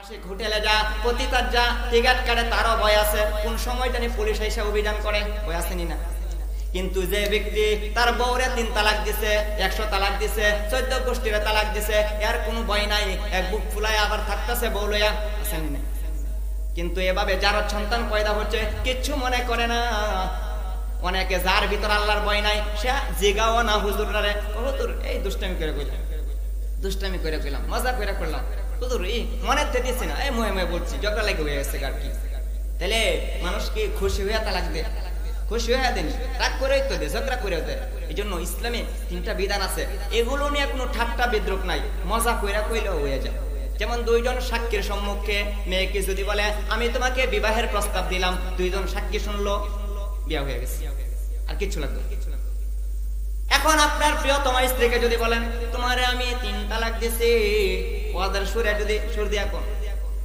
আবাসিক হোটেলে যা, পতিতার যা, টিকিট কাটে তারও ভয় আছে, কোন সময় জানি পুলিশ এসে অভিযান করে, ভয় আসেনি না? কিন্তু যে ব্যক্তি তার বউরে 3 তালাক দিছে, 100 তালাক দিছে, 14 গোষ্ঠীরে তালাক দিছে, এর কোনো ভয় নাই, এক বুক ফুলায় আবার থাকতেছে বউ লইয়া, আসেনি না? কিন্তু এভাবে যার সন্তান পয়দা হচ্ছে কিচ্ছু মনে করে না। অনেকে যার ভিতর আল্লাহর ভয় নাই সে জিগাও না হুজুররে, হুজুর এই দুষ্টামি করে কইলাম, দুষ্টামি করে কইলাম, মজা করে করলাম, হুজুর এই মনে দিছি না, এই ময়ে ময়ে বলছি, ঝগড়া লাগে হয়ে গেছে আর কি। তাহলে মানুষ কি খুশি হইয়া তালাক দেয়? খুশি হয়ে দেন, রাগ করেই তো দেয়, ঝগড়া করেও দেয়। এই জন্য ইসলামে 3টা বিধান আছে, এগুলো নিয়ে কোনো ঠাট্টা বিদ্রুপ নাই, মজা কইরা কইলেও হয়ে যায়। যেমন 2 জন সাক্ষীর সম্মুখে মেয়েকে যদি বলে আমি তোমাকে বিবাহের প্রস্তাব দিলাম, 2 জন সাক্ষী শুনলো, বিয়ে হয়ে গেছে, আর কিচ্ছু লাগবে। এখন আপনার প্রিয় তোমার স্ত্রীকে যদি বলেন তোমারে আমি 3 তালাক দিছি, ওয়াদার সুরে যদি সুর দিয়া কোন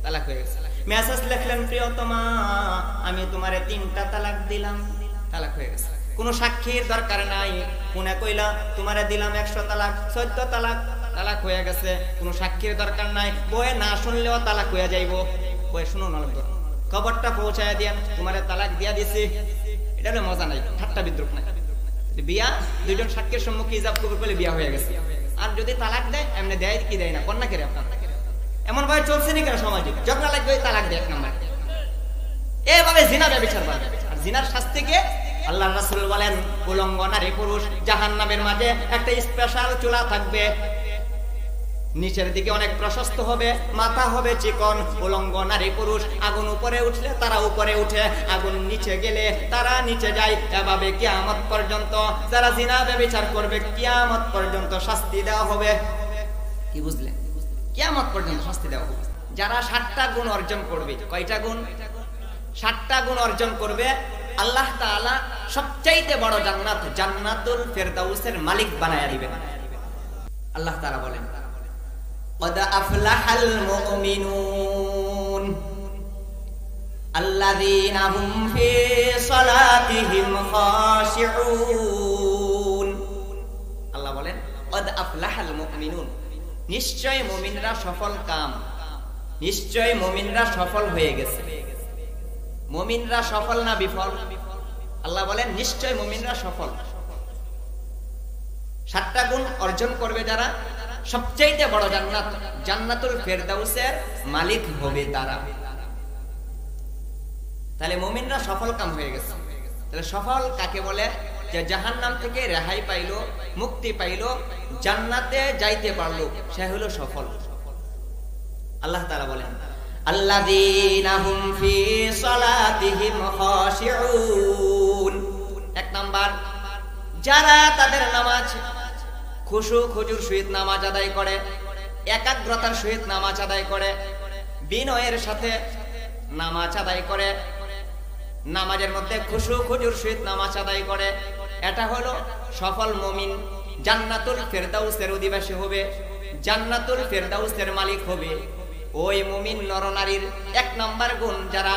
তালাক হয়ে গেছে। মেসেজ লিখলেন প্রিয়তমা আমি তোমারে 3টা তালাক দিলাম, তালাক হয়ে গেছে। কোনো সাক্ষীর দরকার নাই, কোনে কইলা তোমারে দিলাম 100 তালাক, 14 তালাক, তালাক হয়ে গেছে। কোনো সাক্ষীর দরকার নাই, বয়ে না শুনলেও তালাক হয়ে যাইব, বয়ে শুনো না লাগবে, খবরটা পৌঁছায় দেন তোমারে তালাক দিয়া দিছি। এটা হলো মজা নাই, ঠাট্টা বিদ্রুপ নাই। বিয়া 2 জন সাক্ষীর সম্মুখে ইজাব কবুল করলে বিয়া হয়ে গেছে। আর যদি তালাক দেয় এমনি দেয় কি দেয় না, কন্যা কেরে আপনার এমন ভাবে চলছে নি কেন সমাজে? ঝগড়া লাগবে তালাক দেয় 1 নাম্বার। এভাবে জিনা ব্যভিচার বাড়বে। আর জিনার শাস্তিকে আল্লাহর রাসূল বলেন উলঙ্গ নারী পুরুষ জাহান্নামের মাঝে একটা স্পেশাল চুলা থাকবে, নিচের দিকে অনেক প্রশস্ত হবে, মাথা হবে চিকন। উলঙ্গ নারী পুরুষ আগুন উপরে উঠলে তারা উপরে উঠে, আগুন নিচে গেলে তারা নিচে যায়। এভাবে কিয়ামত পর্যন্ত যারা জিনা ব্যভিচার করবে কিয়ামত পর্যন্ত শাস্তি দেওয়া হবে। কি বুঝলেন? কিয়ামত পর্যন্ত শাস্তি দেওয়া হবে। যারা 7টা গুণ অর্জন করবে, কয়টা গুণ? 7টা গুণ অর্জন করবে, আল্লাহ তাআলা সবচাইতে বড় জান্নাত জান্নাতুল ফেরদাউসের মালিক বানায়া দিবেন। আল্লাহ তাআলা বলেন قد أفلح المؤمنون الذين هم في صلاتهم خاشعون। আল্লাহ বলেন قد أفلح المؤمنون, নিশ্চয় মুমিনরা সফল কাম, নিশ্চয় মুমিনরা সফল হয়ে গেছে। মুমিনরা সফল না বিফল? আল্লাহ বলেন নিশ্চয় মুমিনরা সফল। 7টা গুণ অর্জন করবে যারা, সবচেয়ে বড় জান্নাত জান্নাতুল ফেরদাউসের মালিক হবে তারা। তাহলে মুমিনরা সফল কাম হয়ে গেছে। তাহলে সফল কাকে বলে? যে জাহান্নাম থেকে রেহাই পাইলো, মুক্তি পাইলো, জান্নাতে যাইতে পারলো, সে হলো সফল। আল্লাহ তাআলা বলেন আল্লাযীনা হুম ফি সালাতিহিম খাশিউন। 1 নাম্বার, যারা তাদের নামাজ খুশু খুজুর সহিত নামাজ আদায় করে, একাগ্রতার সহিত নামাজ আদায় করে, বিনয়ের সাথে নামাজ আদায় করে, নামাজের মধ্যে খুশু খুজুর সহিত নামাজ আদায় করে, এটা হলো সফল মুমিন। জান্নাতুল ফেরদাউসের অধিবাসী হবে, জান্নাতুল ফেরদাউসের মালিক হবে ওই মুমিন নরনারীর। 1 নাম্বার গুণ যারা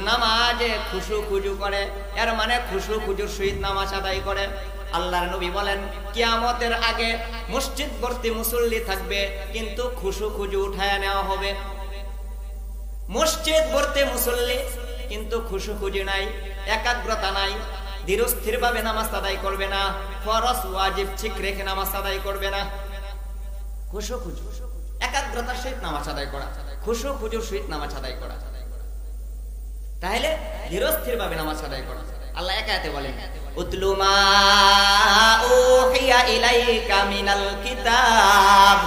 নামাজে খুশু খুজু করে, এর মানে খুশু খুজুর সহিত নামাজ আদায় করে। আল্লাহর নবী বলেন কিয়ামতের আগে মসজিদ ভর্তি মুসল্লি থাকবে, কিন্তু খুশু খুজু উঠায় নেওয়া হবে। মসজিদ ভর্তি মুসল্লি কিন্তু খুশু খুজু নাই, একাগ্রতা নাই, ধীরস্থির ভাবে নামাজ আদায় করবে না, ফরজ ওয়াজিব ঠিক রেখে নামাজ আদায় করবে না। খুশু খুজু একাগ্রতার সহিত নামাজ আদায় করা, খুশু খুজুর সহিত নামাজ আদায় করা, তাহলে ধীরস্থির ভাবে নামাজ আদায় করা। আল্লাহ এক আয়াতে বলেন উতলু মা উহিয়া ইলাইকা মিনাল কিতাব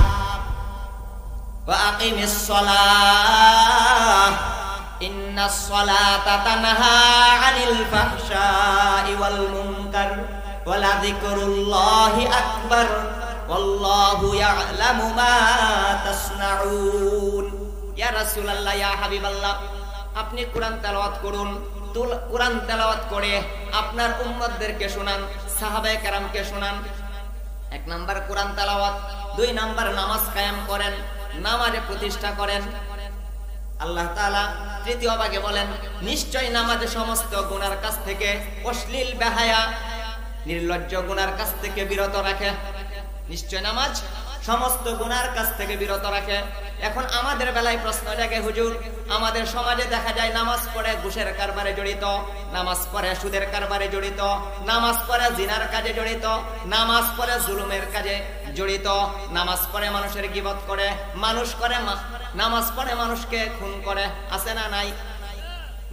ওয়া আকিমিস সালাহ ইন্নাস সালাতা তানহা আনিল ফাহশাই ওয়াল মুনকার ওয়া লাযিকরুল্লাহি আকবার ওয়াল্লাহু ইয়ালামু মা তাসনাউন। ইয়া রাসূলুল্লাহ, ইয়া হাবিবাল্লাহ, আপনি কোরআন তেলাওয়াত করুন। কোরআন তেলাওয়াত করে আপনার উম্মতদেরকে শোনান, সাহাবায়ে কেরামকে শোনান। 1 নাম্বার কোরআন তেলাওয়াত, 2 নাম্বার নামাজ কায়েম করেন, নামাজে প্রতিষ্ঠা করেন। আল্লাহ তাআলা তৃতীয় ভাগে বলেন নিশ্চয় নামাজে সমস্ত গুনার কাছ থেকে, অশ্লীল বেহায়া নির্লজ্জ গুনার কাছ থেকে বিরত রাখে। নিশ্চয় নামাজ সমস্ত গুনার কাছ থেকে বিরত রাখে। এখন আমাদের বেলায় প্রশ্ন জাগে, হুজুর আমাদের সমাজে দেখা যায় নামাজ পড়ে ঘুষের কারবারে জড়িত, নামাজ পড়ে সুদের কারবারে জড়িত, নামাজ পড়ে জিনার কাজে জড়িত, নামাজ পড়ে জুলুমের কাজে জড়িত, নামাজ পড়ে মানুষের গীবত করে, নামাজ পড়ে মানুষকে খুন করে, আছে না নাই?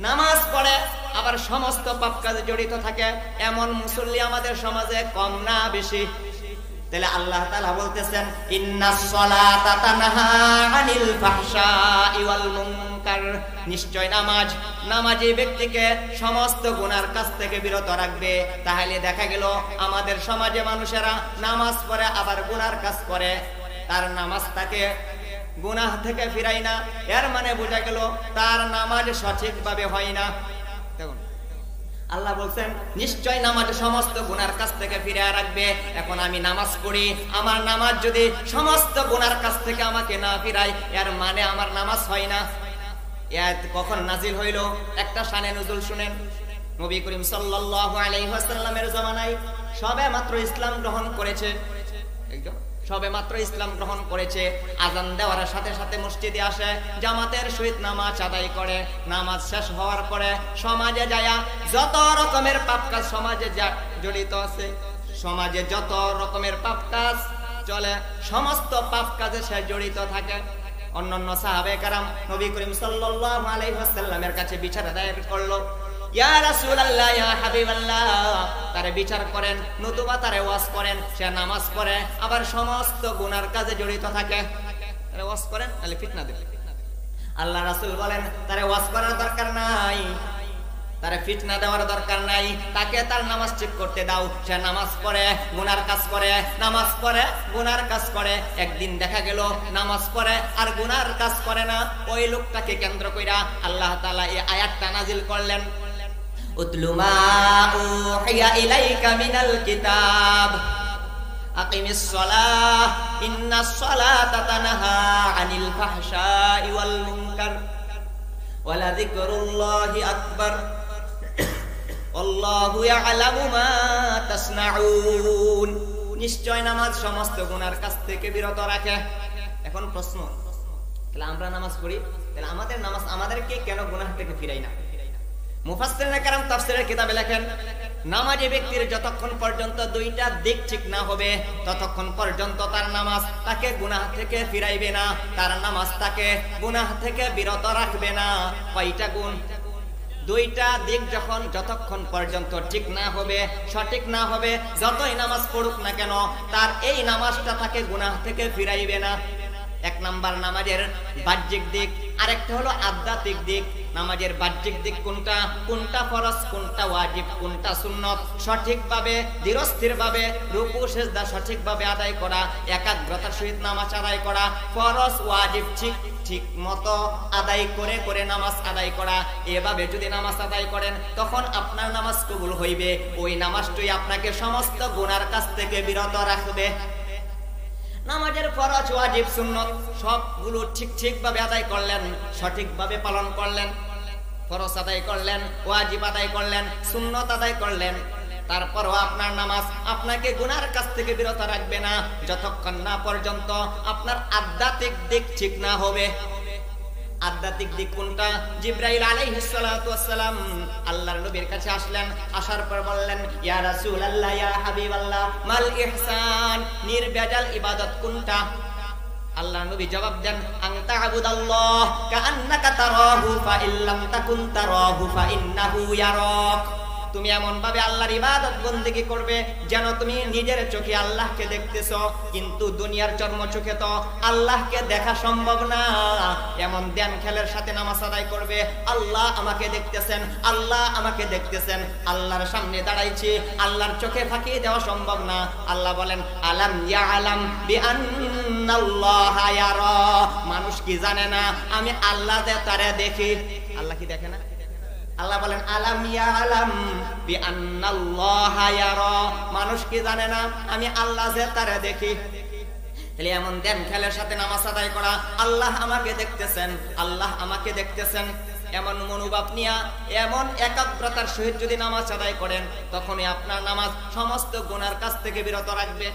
নামাজ পড়ে আবার সমস্ত পাপ কাজে জড়িত থাকে। এমন মুসল্লি আমাদের সমাজে কম না বেশি? তাহলে আল্লাহ তাআলা বলতেছেন ইন্নাস সালাতা তানহা আনিল ফাহশাই ওয়াল মুনকার, নিশ্চয় নামাজি ব্যক্তিকে সমস্ত গুনার কাছ থেকে বিরত রাখবে। তাহলে দেখা গেল আমাদের সমাজে মানুষেরা নামাজ পড়ে আবার গুনার কাজ করে, তার নামাজ তাকে গুনাহ থেকে ফিরাই না। এর মানে বোঝা গেল তার নামাজ সঠিকভাবে হয় না। দেখুন আল্লাহ বলছেন নিশ্চয় নামাজ সমস্ত গুনার কাছ থেকে ফিরিয়ে রাখবে। এখন আমি নামাজ পড়ি, আমার নামাজ যদি সমস্ত গুনার কাছ থেকে আমাকে না ফিরাই, এর মানে আমার নামাজ হয় না। আয়াত কখন নাজিল হইল? একটা শানে নুজুল শুনেন। নবী করিম সাল্লাল্লাহু আলাইহি ওয়াসাল্লামের জামানায় সবে মাত্র ইসলাম গ্রহণ করেছে, একদম সবে মাত্র ইসলাম গ্রহণ করেছে। আজান দেওয়ার সাথে সাথে মসজিদে আসে, জামাতের সহিত নামাজ আদায় করে। নামাজ শেষ হওয়ার পরে সমাজে যায়া যত রকমের পাপ কাজ সমাজে জড়িত আছে, সমাজে যত রকমের পাপ কাজ চলে, সমস্ত পাপ কাজে সে জড়িত থাকে। অন্যান্য সাহাবে কারাম নবী করিম সাল্লাল্লাহু আলাইহি ওয়াসাল্লামের কাছে বিচার দায়ের করলো, ইয়া রাসূলুল্লাহ, ইয়া হাবিবাল্লাহ, তারে বিচার করেন, নতুবা তারে ওয়াজ করেন। সে নামাজ পড়ে আবার সমস্ত গুনার কাজে জড়িত থাকে, তারে ওয়াজ করেন, তাহলে ফিতনা দেবে। আল্লাহ রাসূল বলেন তারে ওয়াজ করার দরকার নাই, তারে ফিতনা দেওয়ার দরকার নাই, তাকে তার নামাজ ঠিক করতে দাও। সে নামাজ পড়ে গুনার কাজ করে, নামাজ পড়ে গুনার কাজ করে। একদিন দেখা গেল নামাজ পড়ে আর গুনার কাজ করে না। ওই লোকটাকে কেন্দ্র কইরা আল্লাহ তাআলা এই আয়াতটা নাজিল করলেন, উতলু মা উহিয়া ইলাইকা মিনাল কিতাব আকিমিস সালাহ ইন্নাস সালাতা তানহা আনিল ফাহশাই ওয়াল মুনকার ওয়ালা যিকরুল্লাহি আকবার আল্লাহু ইয়ালামু মা তাসনাউন। নিশ্চয় নামাজ সমস্ত গুনার কাছ থেকে বিরত রাখে। এখন প্রশ্ন, তাহলে আমরা নামাজ পড়ি, তাহলে আমাদের নামাজ আমাদেরকে কেন গুনাহ থেকে ফিরাই না? মুফাসসিরিনে কেরাম তাফসীরের কিতাবে লেখেন, নামাজি ব্যক্তির যতক্ষণ পর্যন্ত দুইটা দিক ঠিক না হবে ততক্ষণ পর্যন্ত তার নামাজ তাকে গুনাহ থেকে ফিরাইবে না, তার নামাজ তাকে গুনাহ থেকে বিরত রাখবে না। কয়টা গুণ? দুইটা দিক যতক্ষণ পর্যন্ত ঠিক না হবে, সঠিক না হবে, যতই নামাজ পড়ুক না কেন তার এই নামাজটা তাকে গুনাহ থেকে ফিরাইবে না। এক নাম্বার নামাজের বাহ্যিক দিক, আরেকটা হলো আধ্যাত্মিক দিক। নামাজের বাহ্যিক দিক কোনটা? কোনটা ফরজ, কোনটা ওয়াজিব, কোনটা সুন্নত, সঠিকভাবে ধীরস্থিরভাবে রুকু সিজদা সঠিকভাবে আদায় করা, একাগ্রতার সহিত নামাজ আদায় করা, ফরজ ওয়াজিব ঠিক মতো আদায় করে করে নামাজ আদায় করা। এভাবে যদি নামাজ আদায় করেন তখন আপনার নামাজ কবুল হইবে। ওই নামাজটাই আপনাকে সমস্ত গুনার কাছ থেকে বিরত রাখবে। নামাজের ফরজ ওয়াজিব সুন্নত সবগুলো ঠিকভাবে আদায় করলেন, সঠিকভাবে পালন করলেন, ফরজ আদায় করলেন, ওয়াজিব আদায় করলেন, সুন্নত আদায় করলেন, তারপরও আপনার নামাজ আপনাকে গুনার কাছ থেকে বিরত রাখবে না যতক্ষণ না পর্যন্ত আপনার আধ্যাত্মিক দিক ঠিক না হবে। আধ্যাত্মিক দিক কোনটা? জিবরাইল আলাইহিস সালাতু ওয়াস সালাম আল্লাহর নবীর কাছে আসলেন, আসার পর বললেন, ইয়া রাসূলুল্লাহ, ইয়া হাবিবাল্লাহ, মাল ইহসান, নির্ভেজাল ইবাদত কোনটা? আল্লাহর নবী জবাব দেন, আনতা আবুদাল্লাহ কাআন্নাকা তারাহু ফা ইল্লাম তাকুন তারাহু ফা ইন্নাহু ইয়ারাক। তুমি এমন ভাবে আল্লাহর ইবাদত বন্দেগী করবে যেন তুমি নিজের চোখে আল্লাহকে দেখতেছো, কিন্তু দুনিয়ার চর্ম চোখে তো আল্লাহকে দেখা সম্ভব না। এমন ধ্যান খেলের সাথে নামাজ আদায় করবে, আল্লাহ আমাকে দেখতেছেন, আল্লাহ আমাকে দেখতেছেন, আল্লাহর সামনে দাঁড়াইছি, আল্লাহর চোখে ফাঁকি দেওয়া সম্ভব না। আল্লাহ বলেন, আলাম ইয়ালাম বিআন্নাল্লাহা ইয়ারা, মানুষ কি জানে না আমি আল্লাহ যে তারে দেখি? আল্লাহ কি দেখে না? আল্লাহ বলেন, আলাম ইয়ালাম বিআন্নাল্লাহা ইয়ারা, মানুষ কি জানে না আমি আল্লাহ যে তারে দেখি? তাহলে এমন ধ্যান খেলের সাথে নামাজ আদায় করা, আল্লাহ আমাকে দেখতেছেন, আল্লাহ আমাকে দেখতেছেন, এমন মনোভাব নিয়া এমন একাগ্রতার সহিত যদি নামাজ আদায় করেন তখনই আপনার নামাজ সমস্ত গুনার কাছ থেকে বিরত রাখবে।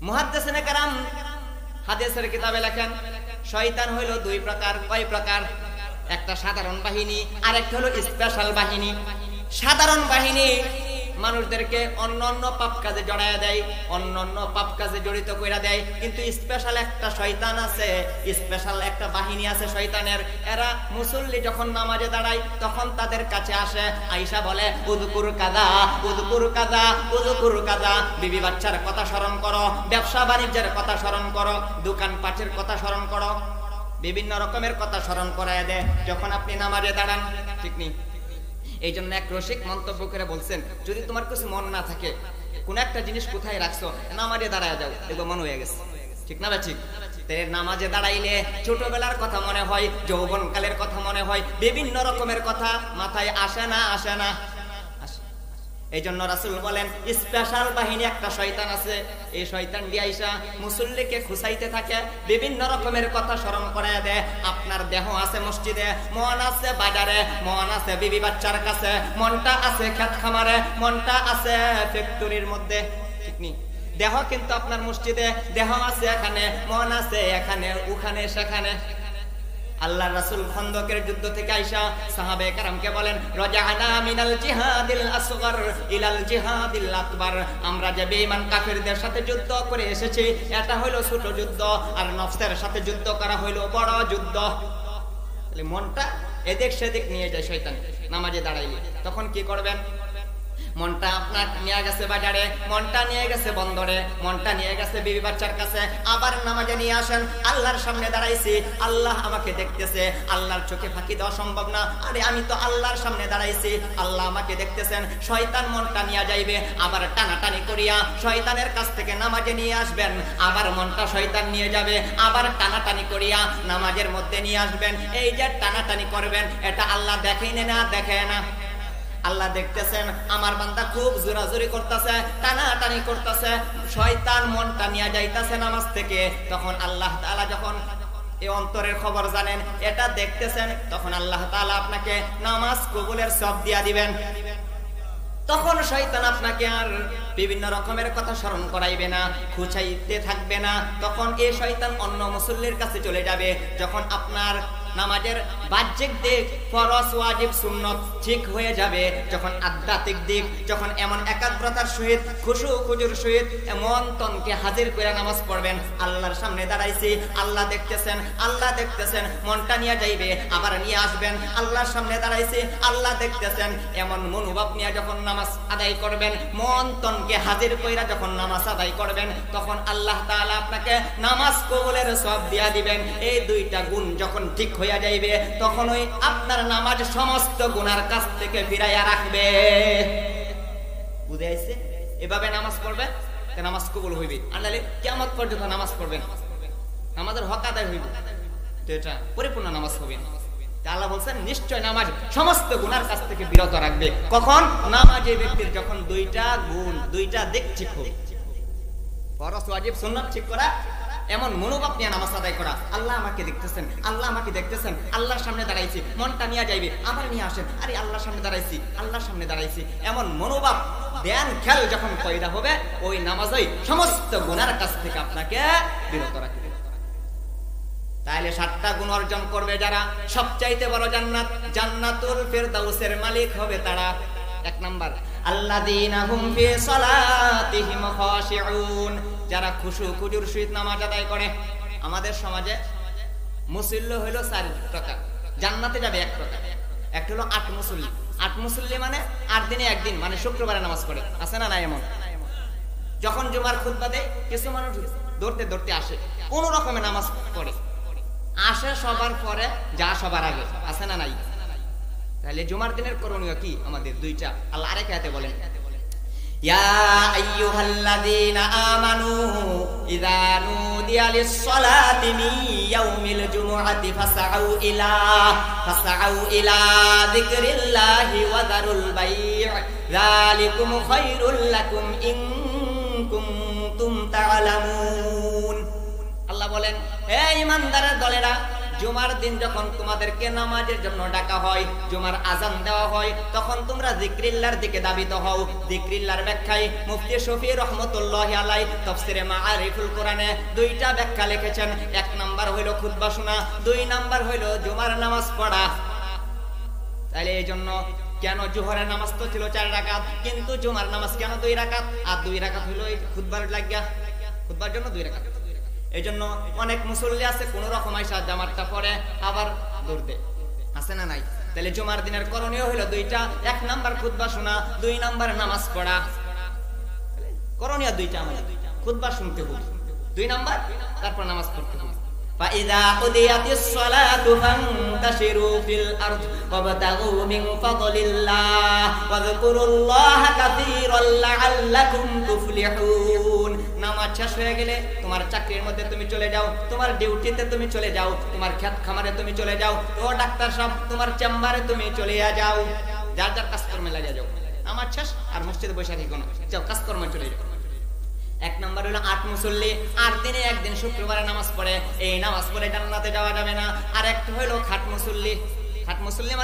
মুহাদ্দিসিনে কেরাম হাদিসের কিতাবে লেখেন শয়তান হইল দুই প্রকার। কয় প্রকার? একটা সাধারণ বাহিনী আর একটা হলো স্পেশাল বাহিনী। সাধারণ বাহিনী মানুষদেরকে অন্য পাপ কাজে জড়ায় দেয়, অন্য পাপ কাজে জড়িত কইরা দেয়। কিন্তু স্পেশাল একটা শয়তান আছে, স্পেশাল একটা বাহিনী আছে শয়তানের। এরা মুসল্লি যখন নামাজে দাঁড়ায় তখন তাদের কাছে আসে, আয়েশা বলে উযকুর কাযা উযকুর কাযা উযকুর কাযা, বিবি বাচ্চার কথা স্মরণ করো, ব্যবসা বাণিজ্যের কথা স্মরণ করো, দোকান পাটের কথা স্মরণ করো, বিভিন্ন রকমের কথা স্মরণ করায় দেয় যখন আপনি নামাজে দাঁড়ান। ঠিক নেই? এই জন্য এক রসিক মন্তব্য করে বলছেন, যদি তোমার কিছু মন না থাকে, কোন একটা জিনিস কোথায় রাখছো, নামাজে দাঁড়ায় যাও, দেখবো মন হয়ে গেছে। ঠিক না ভাই? ঠিক। নামাজে দাঁড়াইলে ছোটবেলার কথা মনে হয়, যৌবনকালের কথা মনে হয়, বিভিন্ন রকমের কথা মাথায় আসে না? আসে না? এই জন্য রাসূল বলেন স্পেশাল বাহিনী একটা শয়তান আছে, এই শয়তান দিয়ে আইসা মুসল্লিকে খুসাইতে থাকে, বিভিন্ন রকমের কথা স্মরণ করায় দেয়। আপনার দেহ আছে মসজিদে, মন আছে বাজারে, মন আছে বিবি বাচ্চার কাছে, মনটা আছে খেত খামারে, মনটা আছে ফ্যাক্টরির মধ্যে। ঠিক নেই? দেহ কিন্তু আপনার মসজিদে, দেহ আছে এখানে, মন আছে এখানে, ওখানে সেখানে। আল্লাহর রাসূল খন্দকের যুদ্ধ থেকে আইসা সাহাবায়ে কেরামকে বলেন, রাজানা মিনাল জিহাদিল আসগর ইলাল জিহাদিল আকবার, আমরা যে বেঈমান কাফেরদের সাথে যুদ্ধ করে এসেছি এটা হলো ছোট যুদ্ধ, আর নফসের সাথে যুদ্ধ করা হলো বড় যুদ্ধ। তাহলে মনটা এদিক সেদিক নিয়ে যায় শয়তান নামাজে দাঁড়াইলে। তখন কি করবেন? মনটা আপনার নিয়ে গেছে বাজারে, মনটা নিয়ে গেছে বন্দরে, মনটা নিয়ে গেছে বিবি বাচ্চার কাছে, আবার নামাজে নিয়ে আসেন। আল্লাহর সামনে দাঁড়াইছি, আল্লাহ আমাকে দেখতেছে, আল্লাহর চোখে ফাঁকি দেওয়া সম্ভব না। আরে আমি তো আল্লাহর সামনে দাঁড়াইছি, আল্লাহ আমাকে দেখতেছেন। শয়তান মনটা নিয়ে যাইবে, আবার টানাটানি করিয়া শয়তানের কাছ থেকে নামাজে নিয়ে আসবেন, আবার মনটা শয়তান নিয়ে যাবে, আবার টানাটানি করিয়া নামাজের মধ্যে নিয়ে আসবেন। এই যে টানাটানি করবেন, এটা আল্লাহ দেখেই না? দেখে না? আল্লাহ দেখতেছেন আমার বান্দা খুব জোরাজুরি করতেছে, টানাটানি করতেছে, শয়তান মনটা নিয়ে যাইতেছে নামাজ থেকে। তখন আল্লাহ তাআলা যখন এই অন্তরের খবর জানেন, এটা দেখতেছেন, তখন আল্লাহ তাআলা আপনাকে নামাজ কবুলের সওয়াব দিয়া দিবেন। তখন শয়তান আপনাকে আর বিভিন্ন রকমের কথা স্মরণ করাইবে না, খুঁচাইতে থাকবে না। তখন এই শয়তান অন্য মুসল্লির কাছে চলে যাবে। যখন আপনার নামাজের বাহ্যিক দিক ফরজ ওয়াজিব সুন্নত ঠিক হয়ে যাবে, যখন আধ্যাত্মিক দিক, যখন এমন একাগ্রতার সহিত খুশু খুজুর সহিত এমন তনকে হাজির করে নামাজ পড়বেন, আল্লাহর সামনে দাঁড়াইছি, আল্লাহ দেখতেছেন, আল্লাহ দেখতেছেন, মনটা নিয়ে যাইবে, আবার নিয়ে আসবেন। আল্লাহর সামনে দাঁড়াইছি, আল্লাহ দেখতেছেন, এমন মনোভাব নিয়ে যখন নামাজ আদায় করবেন, মন তনকে হাজির কইরা যখন নামাজ আদায় করবেন, তখন আল্লাহ তাআলা আপনাকে নামাজ কবুলের সওয়াব দিয়া দিবেন। এই দুইটা গুণ যখন ঠিক হইয়া যাইবে, তখনই আপনার নামাজ সমস্ত গুনার কাছ থেকে ফিরাইয়া রাখবে। বুঝাইছে? এভাবে নামাজ পড়বে, নামাজ কবুল হইবে। আনলে কিয়ামত পর্যন্ত নামাজ পড়বেন, আমাদের হক আদায় হইবে, তো এটা পরিপূর্ণ নামাজ হবে। আল্লাহ বলছেন নিশ্চয় নামাজ সমস্ত গুনার কাছ থেকে বিরত রাখবে। কখন? নামাজে ব্যক্তির যখন দুইটা গুণ, দুইটা দিক ঠিক হবে, ফরজ ওয়াজিব সুন্নাত ঠিক করা, এমন মনোভাব নিয়ে নামাজ আদায় করা, আল্লাহ আমাকে দেখতেছেন, আল্লাহ আমাকে দেখতেছেন, আল্লাহর সামনে দাঁড়াইছি, মনটা নিয়ে যাইবে, আবার নিয়ে আসেন, আরে আল্লাহর সামনে দাঁড়াইছি, আল্লাহর সামনে দাঁড়াইছি, এমন মনোভাব ধ্যান খেয়াল যখন পয়দা হবে, ওই নামাজই সমস্ত গুনার কাছ থেকে আপনাকে বিরত রাখবে। তাহলে 7টা গুণ অর্জন করবে যারা, সবচাইতে বড় জান্নাত, জান্নাতুল ফেরদাউসের মালিক হবে তারা। 1 নাম্বার আল্লাযীনা হুম ফি সালাতিহিম খাশিউন, যারা খুশু খুজুর সহিত নামাজ আদায় করে। আমাদের সমাজে মুসল্লি হলো 4 প্রকার, জান্নাতে যাবে 1 প্রকার। একটা হলো 8 মুসল্লি। 8 মুসল্লি মানে 8 দিনে একদিন, মানে শুক্রবারে নামাজ পড়ে, আছে না? নাই এমন? যখন জুমার খুতবা দেয় কিছু মানুষ দৌড়তে দৌড়তে আসে, কোন রকমে নামাজ পড়ে, আসে সবার পরে যা সবার আগে, আছে না? নাই? তাহলে জুমার দিনের করণীয় কি আমাদের? 2টা। আল্লাহ আরেক আয়াতে বলেন, ইয়া আইয়ুহাল্লাযীনা আমানু ইযা নুদিয়া লিস-সালাতি মিন ইয়াউমিল জুমআতি ফাসআউ ইলা যিকরিল্লাহি ওয়া যারুল বাই', যালিকুম খায়রুল লাকুম ইন কুনতুম তা'লামুন। আল্লাহ বলেন, হে ঈমানদারের দলেরা, জুমার দিন যখন তোমাদেরকে নামাজের জন্য ডাকা হয়, জুমার আজান দেওয়া হয়, তখন তোমরা যিকরিল্লাহর দিকে দাবিত হও। যিকরিল্লাহর ব্যাখ্যায় মুফতি শফি রহমাতুল্লাহি আলাইহি তাফসিরে মাআরিফুল কোরআনে দুইটা ব্যাখ্যা লিখেছেন। এক নাম্বার হইল খুতবা শোনা, দুই নাম্বার হইল জুমার নামাজ পড়া। তাহলে এই জন্য কেন জোহরের নামাজ তো ছিল 4 রাকাত, কিন্তু জুমার নামাজ কেন 2 রাকাত? আর 2 রাকাত হইল এই খুতবার লাগিয়া, খুতবার জন্য 2 রাকাত। এই জন্য অনেক মুসল্লি আছে কোন রকম আইসা জামাতটা পড়ে আবার দৌড় দেয়, আছে না নাই? তাহলে জুমার দিনের করণীয় হইল দুইটা, 1 নাম্বার খুতবা শোনা, 2 নাম্বার নামাজ পড়া। করণীয় দুইটা, আমাদের খুতবা শুনতে হবে 2 নাম্বার, তারপর নামাজ পড়তে হবে। فإذا قضيت الصلاة فانتشروا في الأرض وابتغوا من فضل الله واذكروا الله كثيرا لعلكم تفلحون। নামাজ শেষ হয়ে গেলে তোমার চাকরির মধ্যে তুমি চলে যাও, তোমার ডিউটিতে তুমি চলে যাও, তোমার ক্ষেত খামারে তুমি চলে যাও, ও ডাক্তার সাহেব তোমার চেম্বারে তুমি চলে যাও, যার যার কাজকর্মে লাগিয়ে যাও। নামাজ শেষ আর মসজিদে বসে থাকো না, যাও কাজকর্মে চলে যাও। 1 নাম্বার হলো 8 মুসল্লি 8 দিনে একদিন শুক্রবারে নামাজ পড়ে, এই নামাজ পড়ে জান্নাতে যাওয়া যাবে না। আর একটা হলো খাট মুসল্লি। খাট মুসল্লি